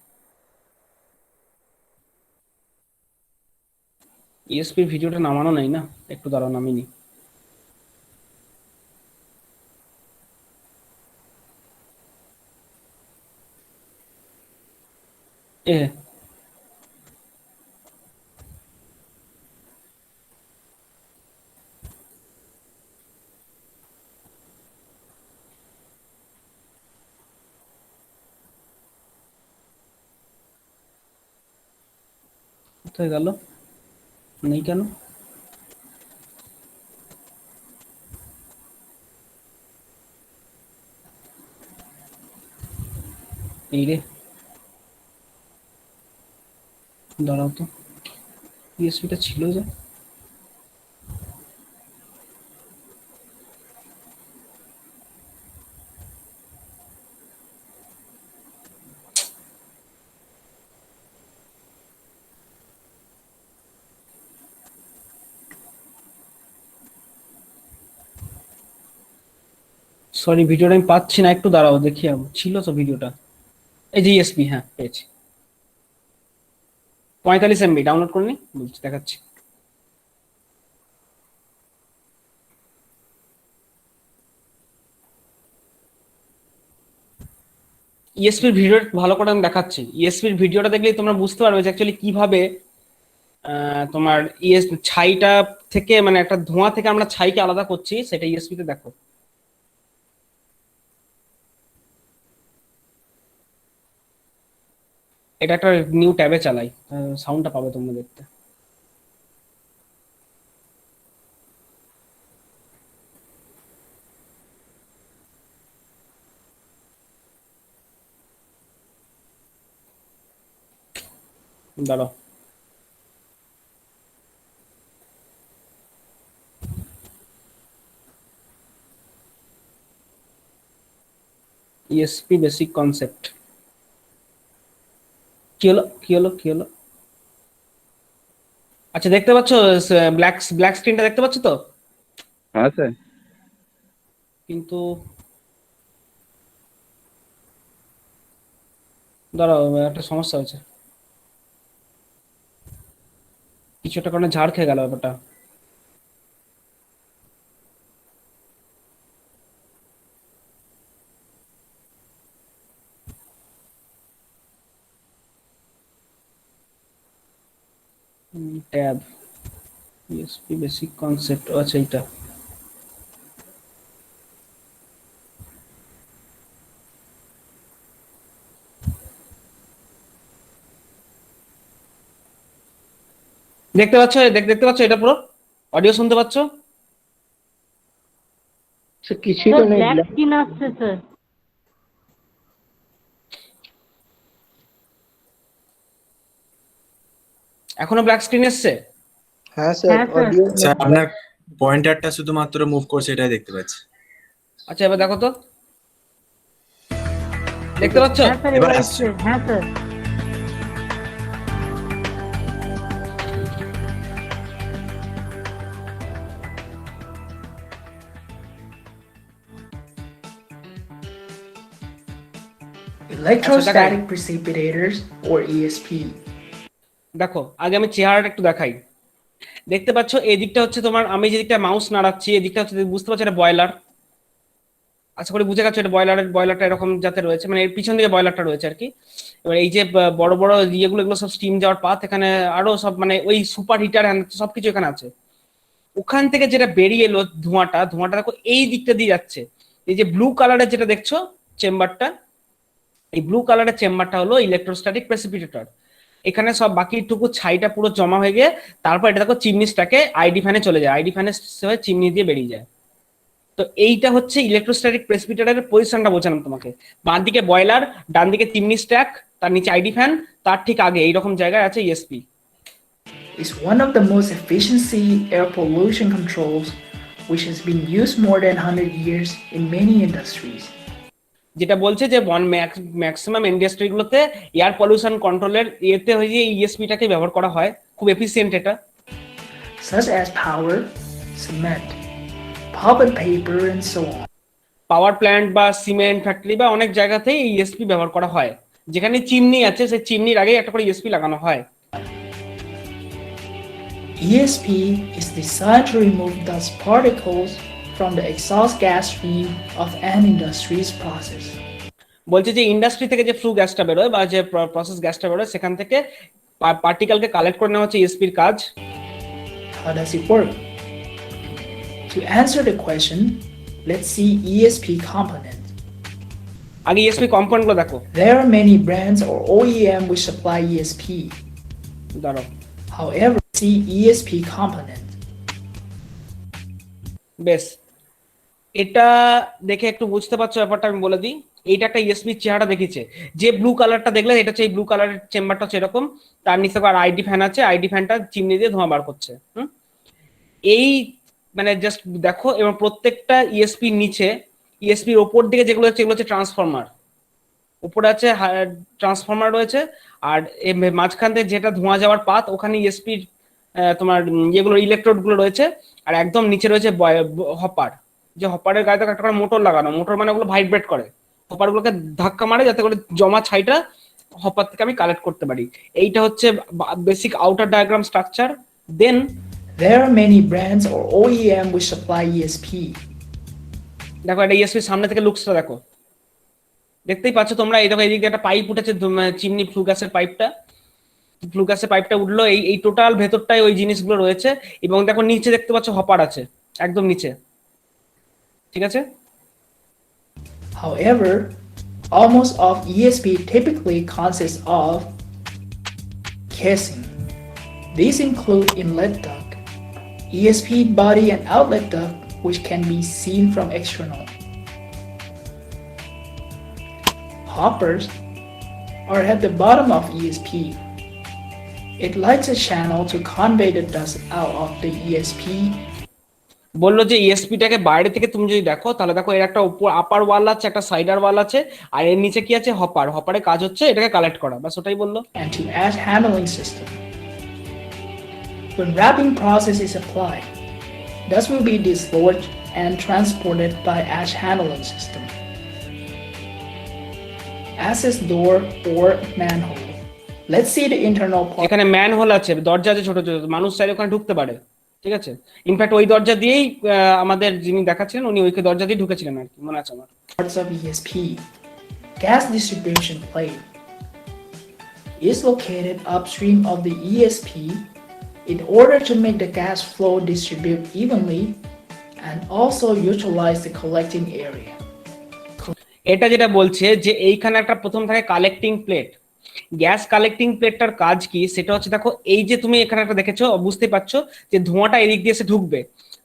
ইএসপির ভিডিওটা নামানো নাই না, একটু দাঁড়াও, নামিনি। এ কোথায় গেল, নেই কেন? এই রে, দাঁড়াও তো, ইএসপিটা ছিল যে। সরি, ভিডিওটা আমি পাচ্ছি না, একটু দাঁড়াও, দেখি, ছিল তো ভিডিওটা। এই যে ইএসপি, হ্যাঁ পেয়েছি, 45 MB ডাউনলোড করে নি, বলছি, দেখাচ্ছি। ইএসপির ভিডিও ভালো করে আমি দেখাচ্ছি, ইএসপির ভিডিওটা দেখলেই তোমরা বুঝতে পারবে যে অ্যাকচুয়ালি কিভাবে তোমার ছাইটা থেকে, মানে একটা ধোঁয়া থেকে আমরা ছাইকে আলাদা করছি, সেটা ইএসপি তে দেখো। এটা একটা নিউ ট্যাবে চালাই, সাউন্ডটা পাবে তোমরা দেখতে। দাঁড়াও, ইএসপি বেসিক কনসেপ্ট। কি হলো, কি হলো, কি হলো? আচ্ছা, দেখতে পাচ্ছ ব্ল্যাক ব্ল্যাক স্ক্রিনটা দেখতে পাচ্ছ তো? হ্যাঁ স্যার। কিন্তু দাঁড়াও, একটা সমস্যা হয়েছে, কিছু একটা কারণে ঝাড় খেয়ে গেল ব্যাপারটা। ট্যাব, ইএসপি বেসিক কনসেপ্ট, আচ্ছা এইটা। দেখতে পাচ্ছ, দেখতে পাচ্ছ এটা পুরো অডিও শুনতে পাচ্ছ? স্যার কিছুই তো স্যার নেই। ব্ল্যাক স্ক্রিন আসছে স্যার। এখনো ব্ল্যাক স্ক্রিন এসছে? হ্যাঁ স্যার, হ্যাঁ স্যার। অডিও স্যার আপনার পয়েন্টারটা শুধুমাত্র মুভ করছে, এটাই দেখতে পাচ্ছি। আচ্ছা, এবার দেখো তো, দেখতে পাচ্ছ? হ্যাঁ স্যার, এবার এবার আসছে। আসছে। হ্যাঁ sir. Electrostatic precipitators or ESP. দেখো, আগে আমি চেহারাটা একটু দেখাই। দেখতে পাচ্ছ এই দিকটা হচ্ছে তোমার, আমি যে দিকটা মাউস নাড়াচ্ছি এই দিকটা হচ্ছে, বুঝতে পারছো এটা বয়লার। আশা করি বুঝে গেছো, এটা বয়লারটা এরকম যাতে রয়েছে, মানে এর পিছন দিকে বয়লারটা রয়েছে আর কি। এবার এই যে বড় বড় ইয়েগুলো, এগুলো সব স্টিম যাওয়ার পাথ, এখানে আরো সব মানে ওই সুপার হিটার সবকিছু এখানে আছে। ওখান থেকে যেটা বেরিয়ে এলো ধোঁয়াটা, দেখো এই দিকটা দিয়ে যাচ্ছে। এই যে ব্লু কালারের যেটা দেখছো চেম্বারটা, এই ব্লু কালারের চেম্বারটা হলো ইলেকট্রোস্ট্যাটিক প্রেসিপিটেটর। এখানে সব বাকিটুকু ছাইটা পুরো জমা হয়ে গিয়ে তারপর এটা দেখো চিমনিসটাকে আইডি ফ্যানে চলে যায়, আইডি ফ্যানে হয়ে চিমনি দিয়ে বেরিয়ে যায়। তো এইটা হচ্ছে ইলেকট্রোস্ট্যাটিক প্রেসিপিটেটরের পজিশনটা বোঝালাম তোমাকে। বাঁ দিকে বয়লার, ডান দিকে চিমনি স্ট্যাক, তার নিচে আইডি ফ্যান, তার ঠিক আগে এইরকম জায়গায় আছে ESP. Is one of the most efficiency air pollution controls which has been used more than 100 years in many industries. যেটা বলছে যে ম্যাক্সিমাম ইন্ডাস্ট্রিগুলোতে এয়ার পলিউশন কন্ট্রোলের ইয়েতে হয়ে যে ইএসপিটাকে ব্যবহার করা হয়, খুব এফিসিয়েন্ট এটা। Such as power, cement, pulp and paper and so on. Power plant বা সিমেন্ট ফ্যাক্টরি বা অনেক জায়গাতেই এই ইএসপি ব্যবহার করা হয়। যেখানে চিমনি আছে সেই চিমনির আগে একটা করে ইএসপি লাগানো হয়। ESP is designed to remove dust particles from the exhaust gas stream of an industry's process. বলছে যে ইন্ডাস্ট্রি থেকে যে ফ্লু গ্যাসটা বেরোয় বা যে প্রসেস গ্যাসটা বেরোয় সেখান থেকে পার্টিকেলকে কালেক্ট করে নেওয়া হচ্ছে ইএসপির কাজ। How does it work? To answer the question, let's see ESP components. আগে ইএসপি কম্পোনেন্টগুলো দেখো। There are many brands or OEM which supply ESP. দাঁড়াও, However, see ESP component. বেশ, এটা দেখে একটু বুঝতে পারছো ব্যাপারটা, আমি বলে দিই। এইটা একটা ইএসপি চেহারা দেখিছে, যে ব্লু কালারটা দেখলে এটা হচ্ছে এই ব্লু কালারের চেম্বারটা হচ্ছে এরকম, তার নিচে আর আইডি ফ্যান আছে, আইডি ফ্যানটা চিমনি দিয়ে ধোঁয়া বার করছে। এই মানে জাস্ট দেখো, এবং প্রত্যেকটা ইএসপির নিচে, ইএসপির ওপর দিকে যেগুলো হচ্ছে এগুলো হচ্ছে ট্রান্সফরমার, উপরে আছে ট্রান্সফরমার রয়েছে, আর মাঝখান থেকে যেটা ধোঁয়া যাওয়ার পাথ ওখানে ইএসপির তোমার যেগুলো ইলেকট্রোড গুলো রয়েছে, আর একদম নিচে রয়েছে হপার। যে হপারের গায়ে একটা করে মোটর লাগানো, মোটর মানে ওগুলো ভাইব্রেট করে, হপার গুলোকে ধাক্কা মারে যাতে করে জমা ছাইটা হপার থেকে আমি কালেক্ট করতে পারি। এইটা হচ্ছে basic outer diagram structure. Then There are many brands or OEM which supply ESP. দেখো এটা ইএসপির সামনে থেকে লুকসটা দেখো, দেখতেই পাচ্ছ তোমরা। এই দেখো এইদিকে একটা পাইপ উঠেছে, চিমনি ফ্লু গ্যাসের পাইপটা উঠলো, এই টোটাল ভেতরটাই ওই জিনিসগুলো রয়েছে। এবং দেখো নিচে দেখতে পাচ্ছ হপার আছে একদম নিচে, ঠিক আছে। However, almost all ESP typically consists of casing. These include inlet duct, ESP body and outlet duct, which can be seen from external. Hoppers are at the bottom of ESP. It lights a channel to convey the dust out of the ESP. বললো যে ইএসপিটাকে বাইরে থেকে তুমি যদি দেখো তাহলে দেখো এর একটা উপর আপার ওয়াল আছে, একটা সাইডার ওয়াল আছে, আর এর নিচে কি আছে হপারের কাজ হচ্ছে এটাকে কালেক্ট করা, বাস ওটাই বললো। And to ash handling system. When wrapping process is applied, dust will be dislodged and transported by ash handling system. Access door or manhole. Let's see the internal part. এখানে ম্যান হোল আছে, দরজা আছে ছোট ছোট, মানুষ চাইলে ওখানে ঢুকতে পারে, ঠিক আছে। ইনফ্যাক্ট ওই দরজা দিয়েই আমাদের যিনি দেখাচ্ছিলেন উনি ওই দরজা দিয়ে ঢুকেছিলেন আর কি, মনে আছে আমার। Parts of ESP. Gas distribution plate is located upstream of the ESP in order to make the gas flow distribute evenly and also utilize the collecting area. এটা যেটা বলছে যে এইখানে একটা প্রথম থাকে কালেক্টিং প্লেট। গ্যাস কালেক্টিং প্লেটটার কাজ কি সেটা হচ্ছে, দেখো এই যে তুমি এখানে একটা দেখেছো, বুঝতে পারছো যে ধোঁয়াটা এদিক দিয়ে এসে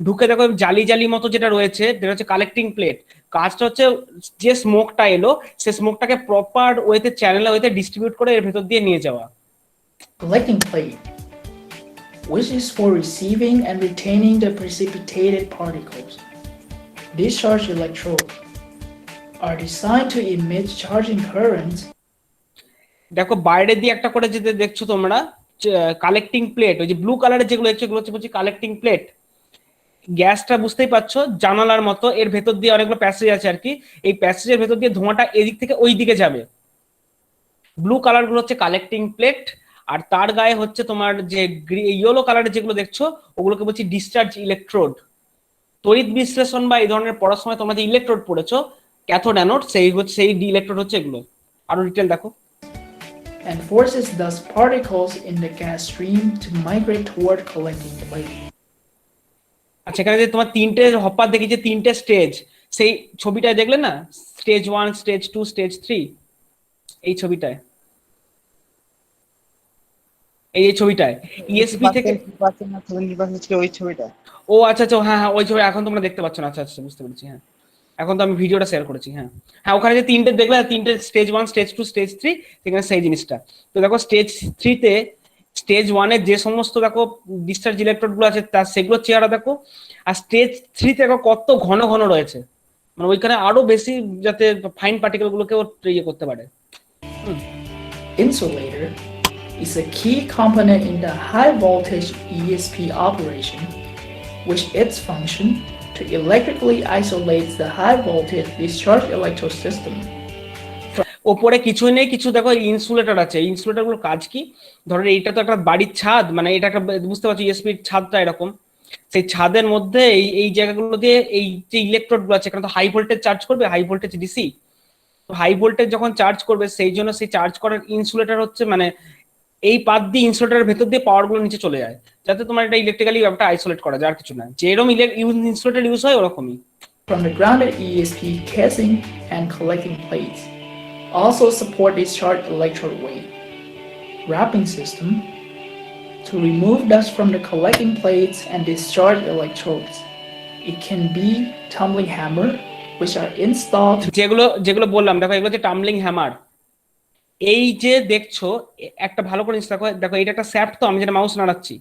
ঢুকে দেখো জালি জালি মতো যেটা রয়েছে যেটা হচ্ছে কালেক্টিং প্লেট। কাজটা হচ্ছে যে স্মোকটা এলো সে স্মোকটাকে প্রপার ওয়েতে চ্যানেলে ওয়েতে ডিস্ট্রিবিউট করে এর ভেতর দিয়ে নিয়ে যাওয়া। Collecting plate, which is for receiving and retaining the precipitated particles. Discharge electrodes are designed to emit charging currents. দেখো বাইরে দিয়ে একটা করে যেতে দেখছো তোমরা কালেক্টিং প্লেট, ওই যে ব্লু কালারের যেগুলো দেখছো এগুলো হচ্ছে কালেক্টিং প্লেট। গ্যাসটা বুঝতেই পারছো জানালার মতো, এর ভেতর দিয়ে অনেকগুলো প্যাসেজ আছে আর কি, এই প্যাসেজের ভেতর দিয়ে ধোঁয়াটা এদিক থেকে ওই দিকে যাবে। ব্লু কালার গুলো হচ্ছে কালেক্টিং প্লেট, আর তার গায়ে হচ্ছে তোমার যে ইয়েলো কালারের যেগুলো দেখছো ওগুলোকে বলছি ডিসচার্জ ইলেকট্রোড। তড়িৎ বিশ্লেষণ বা এই ধরনের পড়ার সময় তোমরা যে ইলেকট্রোড পড়েছো ক্যাথোড অ্যানোড, সেই ইলেকট্রোড হচ্ছে এগুলো। আরো ডিটেল দেখো। and forces thus particles in the gas stream to migrate toward collecting plate. আচ্ছা, এখানে যে তোমার তিনটে হপার দেখি যে তিনটে স্টেজ, সেই ছবিটায় দেখলে না, স্টেজ 1, স্টেজ 2, স্টেজ 3, এই ছবিটায়, এই ছবিটায় ইএসপি থেকে 50% না 70% ছিল ওই ছবিটা। ও আচ্ছা আচ্ছা, হ্যাঁ হ্যাঁ ওই ছবি এখন তোমরা দেখতে পাচ্ছ না। আচ্ছা আচ্ছা, বুঝতে পেরেছি। হ্যাঁ, এখন তো আমি ভিডিওটা শেয়ার করেছি। হ্যাঁ হ্যাঁ, ওখানে যে তিনটে দেখলে, তিনটে স্টেজ 1, স্টেজ 2, স্টেজ 3, সেখানে সেই জিনিসটা। তো দেখো স্টেজ 3 তে, স্টেজ 1 এর যে সমস্ত দেখো ডিসচার্জ ইলেকট্রোড গুলো আছে তার সেগুলো চেহারা দেখো, আর স্টেজ 3 তে দেখো কত ঘন ঘন রয়েছে, মানে ওইখানে আরো বেশি যাতে ফাইন পার্টিকেল গুলোকে ইয়ে করতে পারে। Insulator is a key component in the high voltage ESP operation, which its function to electrically isolate the high voltage discharge electrode system. ওপরে কিছুই নেই, কিছু দেখো ইনসুলেটর আছে। ইনসুলেটর গুলোর কাজ কি? ধরো এইটা তো একটা বাড়ির ছাদ, মানে এটা একটা, বুঝতে পারছো ইএসপির ছাদটা এরকম, সেই ছাদের মধ্যে এই এই জায়গাগুলো দিয়ে এই যে ইলেকট্রোড গুলো আছে, এখানে তো হাই ভোল্টেজ চার্জ করবে, হাই ভোল্টেজ ডিসি। তো হাই ভোল্টেজ যখন চার্জ করবে সেই জন্য সেই চার্জ করার ইনসুলেটর হচ্ছে, মানে এই পাত দিয়ে ইনসুলেটরের ভেতর দিয়ে পাওয়ার গুলো নিচে চলে যায়, যাতে তোমার এটা ইলেকট্রিক্যালি ব্যাপারটা আইসোলেট করা যায়, আর কিছু না। যেরকম ইনসুলেটর ইউজ হয় ওরকমই। From the grounded ESP casing and collecting plates also support discharge electrode weight wrapping system to remove dust from the collecting plates and discharge electrodes. It can be tumbling hammer, which are installed to যেগুলো যেগুলো বললাম দেখো, এগুলো যে tumbling hammer, এই যে দেখছো একটা ভালো করে জিনিস দেখো, দেখো এটা একটা শ্যাফট, তো আমি যেটা মাউস নাড়াচ্ছি,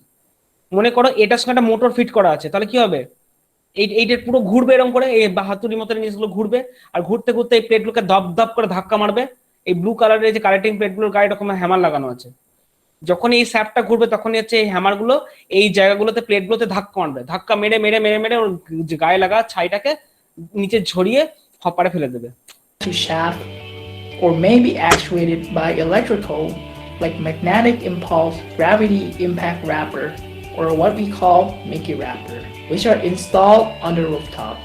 মনে করো এটার সঙ্গে একটা মোটর ফিট করা আছে, তাহলে কি হবে, এইটা পুরো ঘুরবে এরকম করে, এই হাতুড়ির মতো জিনিসগুলো ঘুরবে, আর ঘুরতে ঘুরতে এই প্লেটগুলোকে ধপ ধপ করে ধাক্কা মারবে। এই ব্লু কালারের যে কানেক্টিং প্লেটগুলোর গায়ে এরকম হ্যামার লাগানো আছে, যখন এই স্যাপটা ঘুরবে তখনই হচ্ছে এই হ্যামার গুলো এই জায়গাগুলোতে, প্লেটগুলোতে ধাক্কা মারবে, ধাক্কা মেরে মেরে মেরে মেরে ওর যে গায়ে লাগা ছাইটাকে নিচে ঝরিয়ে হপারে ফেলে দেবে। shaft or may be actuated by electrical like magnetic impulse gravity impact wrapper or what we call Mickey wrapper, which are installed on the rooftop.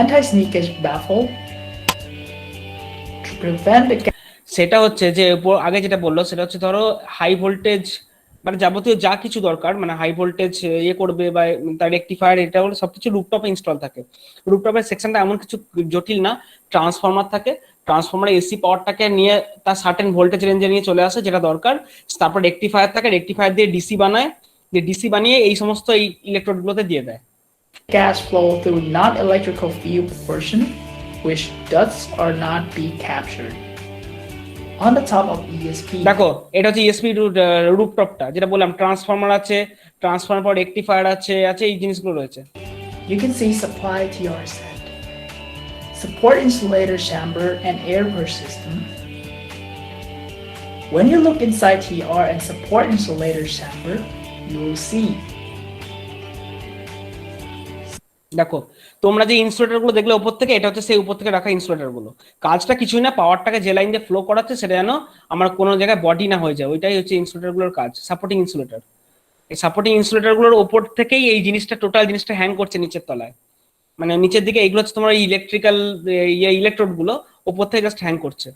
Anti-sneakage baffle to prevent the সেটা হচ্ছে যে আগে যেটা বললো সেটা হচ্ছে, ধরো হাই ভোল্টেজ মানে যাবতীয় যা কিছু দরকার, মানে হাই ভোল্টেজ ইয়ে করবে বা তার রেকটিফায়ার, এটা হলো সবকিছু রুফটপে ইনস্টল থাকে। রুফটপের সেকশনটা এমন কিছু জটিল না, ট্রান্সফরমার থাকে, ট্রান্সফরমারে এসি পাওয়ারটাকে নিয়ে তার সার্টেন ভোল্টেজ রেঞ্জে নিয়ে চলে আসে যেটা দরকার, তারপর রেকটিফায়ার থাকে, রেকটিফায়ার দিয়ে ডিসি বানায়, যে ডিসি বানিয়ে এই সমস্ত এই ইলেকট্রোড গুলোতে দিয়ে দেয়। gas flow through non-electrical field portion, which does or not be captured. On the top of ESP, দেখো এটা হচ্ছে ইএসপি রুফটপটা, যেটা বললাম ট্রান্সফরমার আছে, ট্রান্সফরমার পর রেকটিফায়ার আছে এই জিনিসগুলো রয়েছে। you can see supply TR set, support insulator chamber and air burst system. When you look inside TR and support insulator chamber, you will see দেখো তোমরা যে ইনসুলেটর গুলো দেখলে উপর থেকে, এটা হচ্ছে সেই উপর থেকে রাখা ইনসুলেটর গুলো। কাজটা কিছুই না, পাওয়ারটাকে যে লাইন দিয়ে ফ্লো করাচ্ছে সেটা যেন আমার কোনো জায়গায় বডি না হয়ে যায়, ওইটাই হচ্ছে ইনসুলেটর গুলোর কাজ, সাপোর্টিং ইনসুলেটর। এই সাপোর্টিং ইনসুলেটর গুলোর উপর থেকেই এই জিনিসটা, টোটাল জিনিসটা হ্যাং করছে নিচের তলায়, মানে নিচের দিকে এইগুলো হচ্ছে তোমার ইলেকট্রিক্যাল ইলেকট্রোড গুলো উপর থেকে জাস্ট হ্যাং করছে।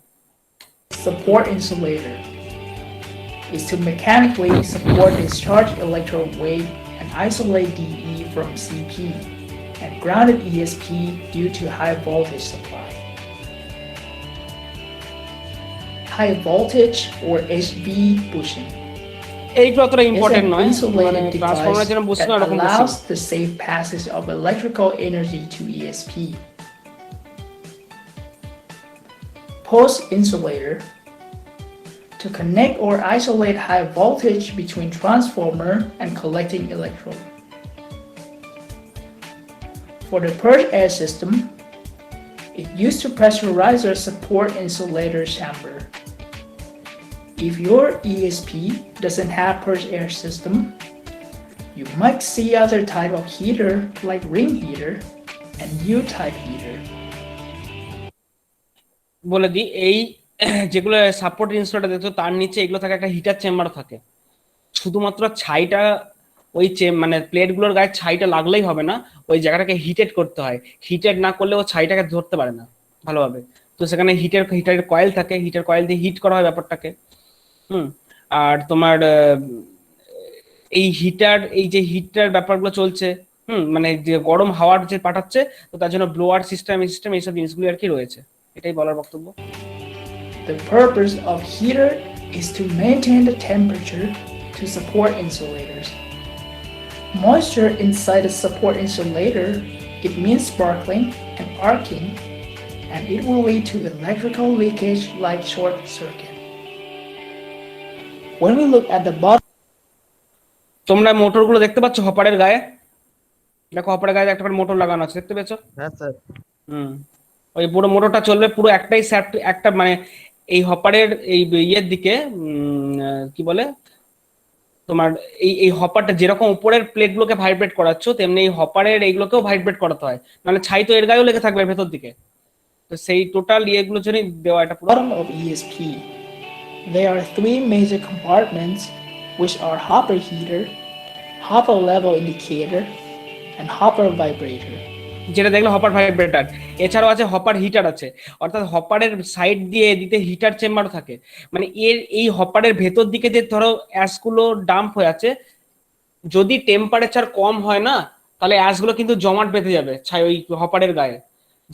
support insulator is to mechanically support discharge electrode wave and isolate DE from CP and grounded ESP due to high voltage supply. High voltage or HV bushing এইগুলো অতটা is important an নয়, মানে insulated transformer device যেন বুঝছো না that এরকম বুঝছি। allows the safe passage of electrical energy to ESP. Post insulator to connect or isolate high voltage between transformer and collecting electrode. For the purge air system, it used to pressurizer support insulator chamber. If your ESP doesn't have purge air system, you might see other type of heater like ring heater and U-type heater. বলে দিই, এই যেগুলো support ইনস্টলটা দেখছো তার নিচে এগুলো থাকে, একটা হিটার চেম্বার থাকে। শুধুমাত্র ছাইটা ওই মানে প্লেট গুলোর গায়ে ছাইটা লাগলেই হবে না, ওই জায়গাটাকে হিটেড করতে হয়। হিটেড না করলে ও ছাইটাকে ধরতে পারে না ভালোভাবে। তো সেখানে হিটারের কয়েল থাকে, হিটার কয়েল দিয়ে হিট করা হয় ব্যাপারটাকে। হুম। আর তোমার এই হিটার, এই যে হিটার ব্যাপারগুলো চলছে, মানে যে গরম হাওয়ার যে পাঠাচ্ছে, তো তার জন্য ব্লোয়ার সিস্টেম এইসব জিনিসগুলো আর কি রয়েছে। এটাই বলার বক্তব্য। The purpose of heater is to maintain the temperature to support insulators. Moisture inside the support insulator, it means sparkling and arcing, and it will lead to electrical leakage like short circuit. When we look at the bottom, তোমরা মোটরগুলো দেখতে পাচ্ছ হপারের গায়ে? দেখো হপারের গায়ে একটা করে motor লাগানো আছে, দেখতে পেয়েছো? হ্যাঁ স্যার। ওই পুরো মোটরটা চলবে পুরো একটাই শ্যাফট, একটা মানে এই হপারের এই ইয়ের দিকে কি বলে তোমার, এই হপারটা যেরকম উপরের প্লেট গুলোকে ভাইব্রেট করাচ্ছ, তেমনি এই হপারের এইগুলোকেও ভাইব্রেট করাতে হয়, মানে ছাই তো এর গায়েও লেগে থাকবে ভেতর দিকে। তো সেই টোটাল ইয়েগুলোর জন্যই দেওয়া এটা পুরো। of ESP, there are three major compartments, which are hopper heater, hopper level indicator, and hopper vibrator. যেটা দেখলে হপার ভাইব্রেটার, এছাড়াও আছে হপার হিটার আছে, অর্থাৎ হপারের সাইড দিয়ে দিতে হিটার চেম্বারও থাকে। মানে এই হপারের ভেতর দিকে যে ধরো অ্যাশগুলো ডাম্প হয়ে আছে, যদি টেম্পারেচার কম হয় না, তাহলে অ্যাশগুলো কিন্তু জমাট বেঁধে যাবে ছাই ওই হপারের গায়ে।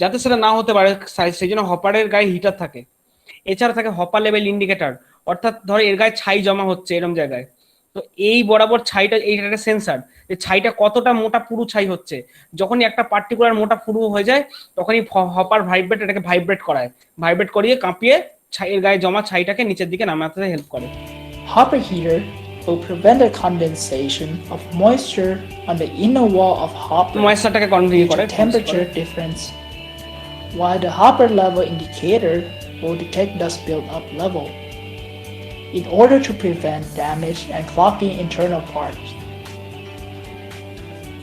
যাতে সেটা না হতে পারে সেই জন্য হপারের গায়ে হিটার থাকে। এছাড়া থাকে হপার লেভেল ইন্ডিকেটর, অর্থাৎ ধরো এর গায়ে ছাই জমা হচ্ছে এরকম জায়গায়, তো এই বরাবর ছাইটা, এইটা একটা সেন্সার যে ছাইটা কতটা মোটা পুরু ছাই হচ্ছে। যখনই একটা পার্টিকুলার মোটা পুরু হয়ে যায়, তখনই হপার ভাইব্রেট এটাকে ভাইব্রেট করায়, ভাইব্রেট করিয়ে কাঁপিয়ে ছাইয়ের গায়ে জমা ছাইটাকে নিচের দিকে নামাতে হেল্প করে। Hopper heater will prevent the condensation of moisture on the inner wall of hopper ময়েশ্চারটাকে due control করে। to temperature difference, while the hopper level indicator will detect dust buildup level in order to prevent damage and clogging internal parts.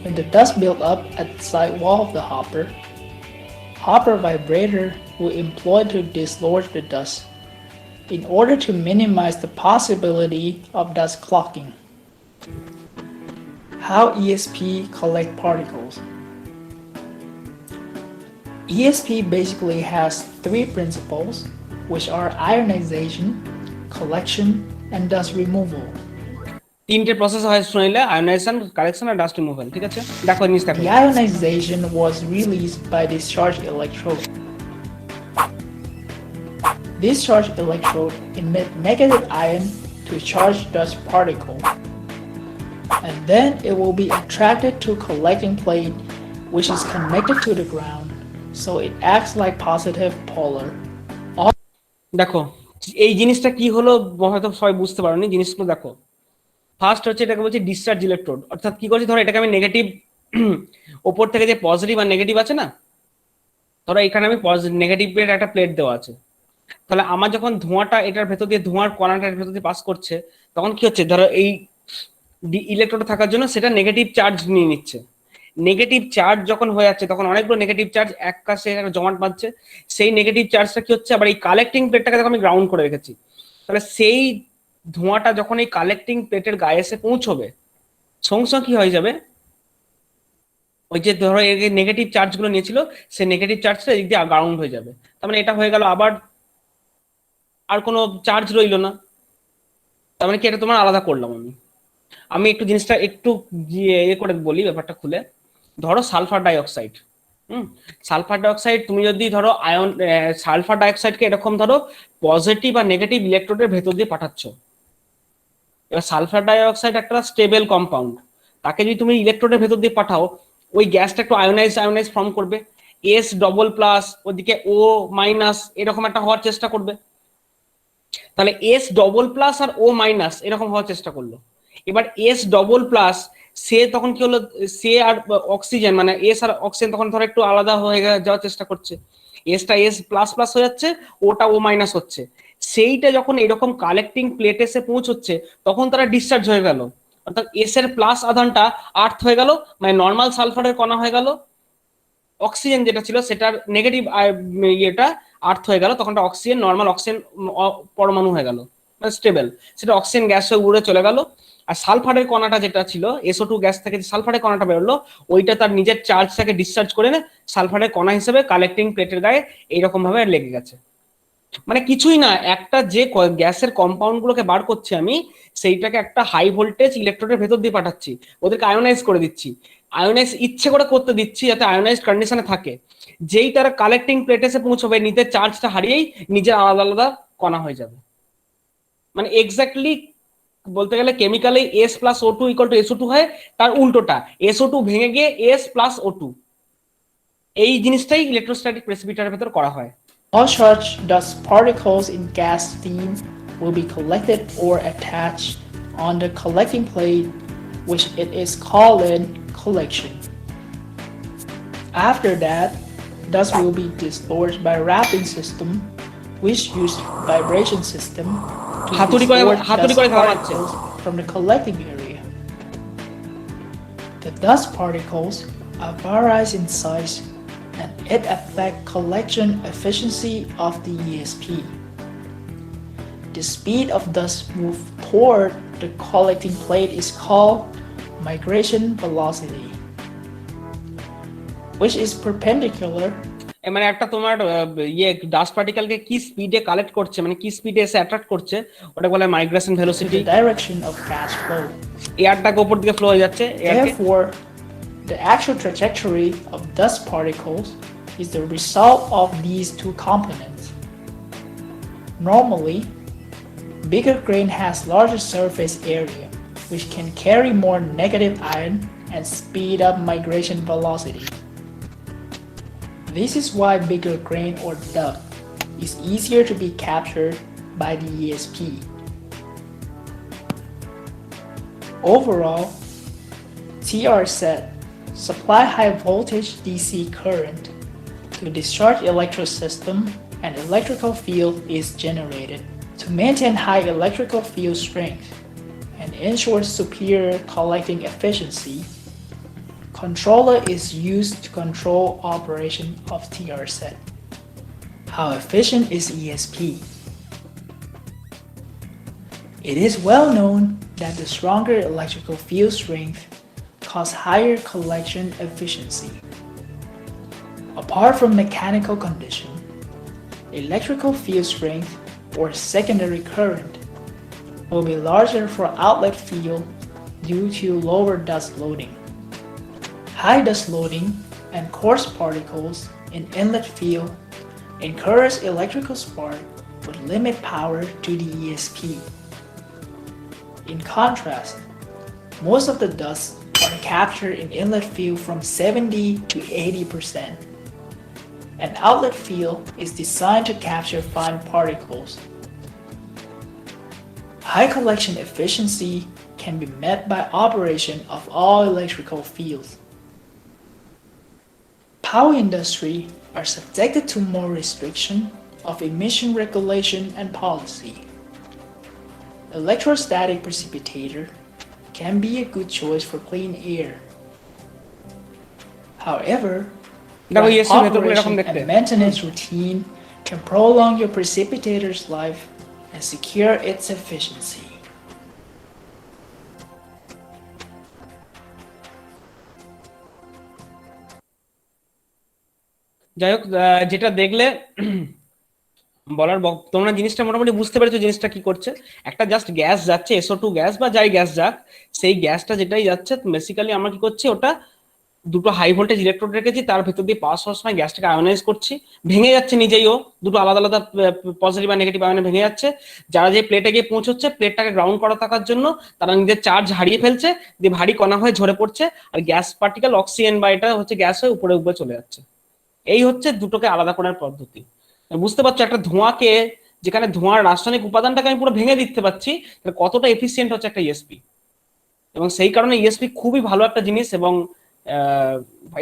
When the dust builds up at the side wall of the hopper vibrator will employ to dislodge the dust in order to minimize the possibility of dust clogging. How ESP collect particles. ESP basically has three principles, which are ionization, collection, and dust removal. তিনটে process হয় শুনিলে, ionisation, collection আর dust removal. ঠিক আছে, দেখো জিনিস দেখো। The ionization was released by this charged electrode. This charged electrode emit negative ion to charge dust particle, and then it will be attracted to collecting plate, which is connected to the ground, so it acts like positive polar. দেখো এই জিনিসটা কি হলো হয়তো সবাই বুঝতে পারোনি, জিনিসগুলো দেখো। ফার্স্ট হচ্ছে এটাকে বলছে ডিসচার্জ ইলেকট্রোড, অর্থাৎ কি করছি ধরো এটাকে আমি নেগেটিভ, ওপর থেকে যে পজিটিভ আর নেগেটিভ আছে না, ধরো এখানে আমি নেগেটিভের একটা প্লেট দেওয়া আছে, তাহলে আমার যখন ধোঁয়াটা এটার ভেতর দিয়ে, ধোঁয়ার কণাটার ভেতর দিয়ে পাস করছে, তখন কি হচ্ছে ধরো এই ইলেকট্রোড থাকার জন্য সেটা নেগেটিভ চার্জ নিয়ে নিচ্ছে। নেগেটিভ চার্জ যখন হয়ে যাচ্ছে, তখন অনেকগুলো নেগেটিভ চার্জ এক কাছে জমাট বাঁধছে। সেই নেগেটিভ চার্জটা কি হচ্ছে, আবার এই কালেক্টিং প্লেটটাকে দেখো আমি গ্রাউন্ড করে রেখেছি, তাহলে সেই ধোঁয়াটা যখন এই কালেক্টিং প্লেটের গায়ে এসে পৌঁছবে, সঙ্গে সঙ্গে কি হয়ে যাবে, ওই যে ধরো এই নেগেটিভ চার্জ গুলো নিয়েছিল, সেই নেগেটিভ চার্জটা এদিক দিয়ে গ্রাউন্ড হয়ে যাবে। তার মানে এটা হয়ে গেল, আবার আর কোনো চার্জ রইলো না। তার মানে কি এটা তোমার আলাদা করলাম আমি একটু জিনিসটা একটু ইয়ে করে বলি ব্যাপারটা খুলে। ধরো সালফার ডাইঅক্সাইড, সালফার ডাইঅক্সাইড তুমি যদি ধরো সালফার ডাইঅক্সাইডকে এরকম ধরো পজিটিভ আর নেগেটিভ ইলেকট্রোডের ভেতর দিয়ে পাঠাচ্ছ। এবার সালফার ডাইঅক্সাইড একটা স্টেবল কম্পাউন্ড, তাকে যদি তুমি ইলেকট্রোডের ভেতর দিয়ে পাঠাও, ওই গ্যাসটা একটু আয়োনাইজ ফর্ম করবে, এস ডবল প্লাস ওদিকে ও মাইনাস এরকম একটা হওয়ার চেষ্টা করবে। তাহলে এস ডবল প্লাস আর ও মাইনাস এরকম হওয়ার চেষ্টা করলো। এবার এস ডবল প্লাস সে তখন কি হলো, সে আর অক্সিজেন মানে এস আর অক্সিজেন তখন ধরো একটু আলাদা হয়ে যাওয়ার চেষ্টা করছে, এসটা এস প্লাস প্লাস হয়ে যাচ্ছে, ওটা ও মাইনাস হচ্ছে। সেইটা যখন এরকম কালেক্টিং প্লেট এসে পৌঁছচ্ছে, তখন তারা ডিসচার্জ হয়ে গেল, অর্থাৎ এস এর প্লাস আধানটা আর্থ হয়ে গেল, মানে নর্মাল সালফারের কণা হয়ে গেল, অক্সিজেন যেটা ছিল সেটার নেগেটিভ ইয়েটা আর্থ হয়ে গেল, তখন অক্সিজেন, নর্মাল অক্সিজেন পরমাণু হয়ে গেল, মানে স্টেবল, সেটা অক্সিজেন গ্যাস হয়ে উড়ে চলে গেল। আর সালফারের কণাটা যেটা ছিল, SO2 গ্যাস থেকে যে সালফারের কণাটা বেরোলো, ওইটা তার নিজের চার্জটাকে ডিসচার্জ করে সালফারের কণা হিসেবে কালেক্টিং প্লেটের গায়ে এইরকম ভাবে লেগে গেছে। মানে কিছুই না, একটা যে গ্যাসের কম্পাউন্ড গুলোকে বার করছি আমি, সেইটাকে একটা হাই ভোল্টেজ ইলেকট্রোডের ভেতর দিয়ে পাঠাচ্ছি, ওদেরকে আয়োনাইজ করে দিচ্ছি, আয়োনাইজ ইচ্ছে করে করতে দিচ্ছি যাতে আয়োনাইজড কন্ডিশনে থাকে। যেই তারা কালেক্টিং প্লেটে এসে পৌঁছবে, নিজের চার্জটা হারিয়েই নিজের আলাদা আলাদা কণা হয়ে যাবে। মানে এক্স্যাক্টলি বলতে গেলে কেমিক্যালি S+O2 = SO2 হয়, তার উল্টোটা SO2 ভেঙে গিয়ে S+O2, এই জিনিসটাই ইলেকট্রোস্ট্যাটিক প্রেসিপিটারের ভেতর করা হয়। All such dust particles in gas stream will be collected or attached on the collecting plate, which it is called in collection. After that, dust will be dispersed by wrapping system, which use vibration system to হাতুড়ি করে disperse dust ধাওয়া মারছে। particles from the collecting area. The dust particles are varies in size and it affects collection efficiency of the ESP. The speed of dust move toward the collecting plate is called migration velocity, which is perpendicular মানে একটা তোমার dust পার্টিকেলকে কি স্পিডে collect করছে, মানে কি স্পিডে এসে অ্যাট্রাক্ট করছে, ওটা বলে migration to velocity. the direction of gas flow. এয়ারটাকে উপর দিকে ফ্লো হয়ে যাচ্ছে, এয়ারকে। Therefore, the actual trajectory of dust particles is the result of these two components. Normally, bigger grain has larger surface area, which can carry more negative ion and speed up migration velocity. This is why bigger grain or dust is easier to be captured by the ESP. Overall, TR set supply high voltage DC current to discharge electrosystem and electrical field is generated. To maintain high electrical field strength and ensure superior collecting efficiency, controller is used to control operation of TR set. How efficient is ESP? It is well known that the stronger electrical field strength cause higher collection efficiency. Apart from mechanical condition, electrical field strength or secondary current will be larger for outlet field due to lower dust loading. High dust loading and coarse particles in inlet field encourage electrical spark but limit power to the ESP. In contrast, most of the dust are captured in inlet field from 70 to 80%. An outlet field is designed to capture fine particles. High collection efficiency can be met by operation of all electrical fields. Power industry are subjected to more restriction of emission regulation and policy. Electrostatic precipitator can be a good choice for clean air. However, দেখো right ESP ভেতরগুলো এরকম operation দেখতে। and maintenance routine can prolong your precipitator's life and secure its efficiency. যাই হোক, যেটা দেখলে তোমরা জিনিসটা মোটামুটি বুঝতে পেরেছো জিনিসটা কি করছে। একটা জাস্ট গ্যাস যাচ্ছে, SO2 গ্যাস বা যাই গ্যাস যাক, সেই গ্যাসটা যেটাই যাচ্ছে বেসিক্যালি আমরা কি করছি, ওটা দুটো হাই ভোল্টেজ ইলেকট্রোড রেখেছি, তার ভেতর দিয়ে পাস হওয়ার সময় গ্যাসটাকে আয়োনাইজ করছি, ভেঙে যাচ্ছে নিজেই, ও দুটো আলাদা আলাদা পজিটিভ আর নেগেটিভ আয়নে ভেঙে যাচ্ছে। যারা যে প্লেটে গিয়ে পৌঁছচ্ছে, প্লেটটাকে গ্রাউন্ড করা থাকার জন্য তারা নিজের চার্জ হারিয়ে ফেলছে, দিয়ে ভারী কণা হয়ে ঝরে পড়ছে, আর গ্যাস পার্টিকেল অক্সিজেন বা এটা হচ্ছে গ্যাস হয়ে উপরে উপরে চলে যাচ্ছে। এই হচ্ছে দুটোকে আলাদা করার পদ্ধতি। বুঝতে পারছো, একটা ধোঁয়াকে, যেখানে ধোঁয়ার রাসায়নিক উপাদানটাকে আমি পুরো ভেঙে দিতে পারছি, কতটা এফিসিয়েন্ট হচ্ছে একটা ইএসপি। এবং সেই কারণে ইএসপি খুবই ভালো একটা জিনিস, এবং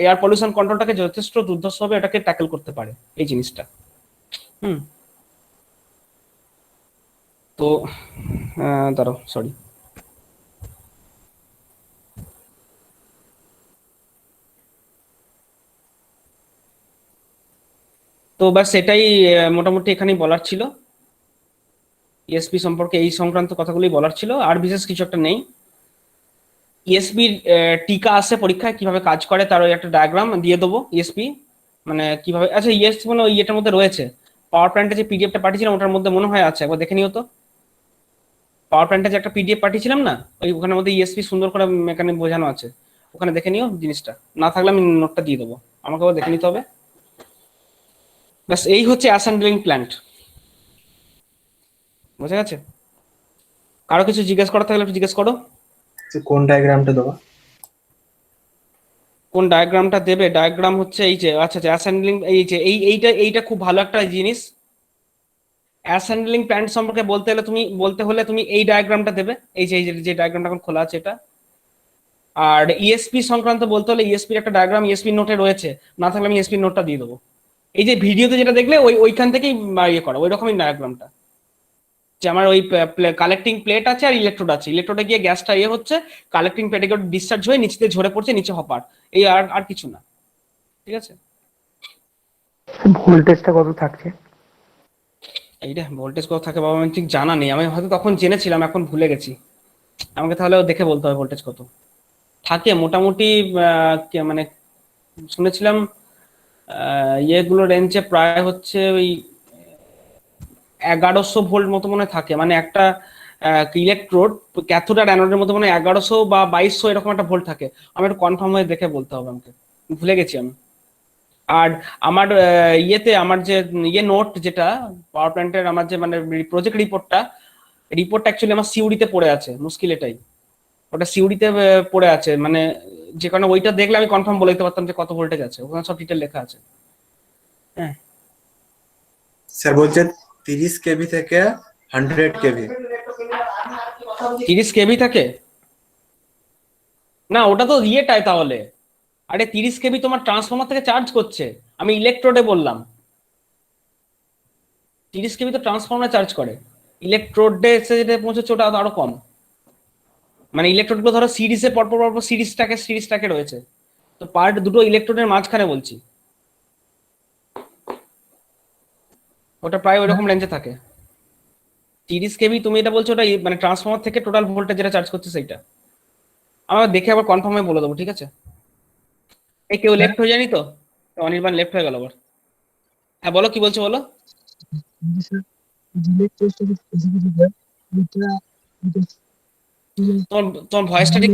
এয়ার পলিউশন কন্ট্রোলটাকে যথেষ্ট দুর্ধর্ষভাবে এটাকে ট্যাকেল করতে পারে এই জিনিসটা। তো দাঁড়াও, সরি। তো ব্যাস সেটাই মোটামুটি এখানেই বলার ছিল। ইএসপি সম্পর্কে এই সংক্রান্ত কথাগুলোই বলার ছিল, আর বিশেষ কিছু একটা নেই। ইএসপির টিকা আসে পরীক্ষায়, কিভাবে কাজ করে তার ওই একটা ডায়াগ্রাম দিয়ে দেবো। ইএসপি মানে কিভাবে, আচ্ছা ইএসপি মানে ওই এটার মধ্যে রয়েছে, পাওয়ার প্ল্যান্টে যে পিডিএফটা পাঠিয়েছিলাম ওটার মধ্যে মনে হয় আছে, একবার দেখে নিও তো। পাওয়ার প্ল্যান্টে যে একটা পিডিএফ পাঠিয়েছিলাম না, ওই ওখানের মধ্যে ইএসপি সুন্দর করে মেকানিক বোঝানো আছে, ওখানে দেখে নিও জিনিসটা। না থাকলে আমি নোটটা দিয়ে দেবো, আমাকেও দেখে নিতে হবে। ব্যাস এই হচ্ছে অ্যাসেম্বলিং প্ল্যান্ট, বোঝা গেছে? কারো কিছু জিজ্ঞেস করার থাকলে একটু জিজ্ঞেস করো। তো কোন ডায়াগ্রামটা দেবো? কোন ডায়াগ্রামটা দেবে? ডায়াগ্রাম হচ্ছে এই যে, আচ্ছা আচ্ছা অ্যাসেম্বলিং, এই যে এইটা খুব ভালো একটা জিনিস। অ্যাসেম্বলিং প্ল্যান্ট সম্পর্কে বলতে হলে তুমি এই ডায়াগ্রামটা দেবে, এই যে ডায়াগ্রামটা এখন খোলা আছে এটা। আর ইএসপি সংক্রান্ত বলতে হলে ইএসপির একটা ডায়াগ্রাম ইএসপি নোটে রয়েছে, না থাকলে আমি ইএসপি নোটটা দিয়ে দেবো। এই যে ভিডিওতে যেটা দেখলে ওইখান থেকেই ইয়ে করা, ওই রকমই ডায়াগ্রামটা, যে আমার ওই কালেক্টিং প্লেট আছে আর ইলেকট্রোড আছে, ইলেকট্রোডে গিয়ে গ্যাসটা ইয়ে হচ্ছে, কালেক্টিং প্লেটে গিয়ে ডিসচার্জ হয়ে নিচে ঝরে পড়ছে, নিচে হপার, এই আর কিছু না। ঠিক আছে? ভোল্টেজটা কত থাকছে? এইটা ভোল্টেজ কত থাকে বাবা আমি ঠিক জানা নেই, আমি হয়তো তখন জেনেছিলাম এখন ভুলে গেছি, আমাকে তাহলে দেখে বলতে হবে ভোল্টেজ কত থাকে মোটামুটি। মানে শুনেছিলাম ইয়েগুলো রেঞ্জে প্রায় হচ্ছে ওই 1100 ভোল্ট মতো মনে হয় থাকে, মানে একটা ইলেকট্রোড ক্যাথোড আর অ্যানোডের মধ্যে মানে 1100 বা 2200 এরকম একটা ভোল্ট থাকে। আমি একটু কনফার্ম হয়ে দেখে বলতে হবে আমাকে, ভুলে গেছি আমি। আর আমার ইয়েতে আমার যে ইয়ে নোট যেটা পাওয়ার প্ল্যান্টের আমার যে মানে প্রজেক্ট রিপোর্টটা অ্যাকচুয়ালি আমার সিউড়িতে পড়ে আছে, মুশকিল এটাই, ওটা সিউড়িতে পড়ে আছে, মানে যে কারণে ওইটা দেখলে আমি কনফার্ম বলে দিতে পারতাম যে কত ভোল্টেজ আছে, ওখানে সব ডিটেল লেখা আছে। হ্যাঁ স্যার বলছে 30 কেভি থেকে 100 কেভি। 30 কেভি থাকে না, ওটা তো ইয়েটাই তাহলে। আরে 30 কেভি তোমার ট্রান্সফরমার থেকে চার্জ করছে, আমি ইলেকট্রোডে বললাম। 30 কেভি তো ট্রান্সফরমার চার্জ করে, ইলেকট্রোডে এসে যেটা পৌঁছচ্ছে ওটা আরো কম। মানে ইলেকট্রোড গুলো ধরো সিরিজে পরপর পরপর সিরিজটাকে রয়েছে, তো পার্ট দুটো ইলেকট্রোডের মাঝখানে বলছি, ওটা প্রায় ওইরকম রেঞ্জে থাকে। 30 কেভি তুমি এটা বলছো, ওটা মানে ট্রান্সফরমার থেকে টোটাল ভোল্টেজ যেটা চার্জ করছে সেইটা। আমার দেখে আবার কনফার্ম হয়ে বলে দেবো, ঠিক আছে? এই কেউ লেফট হয়ে যায়নি তো? অনির্বাণ লেফট হয়ে গেল আবার। হ্যাঁ বলো, কি বলছো বলো। তোমার ভয়েসটা ঠিক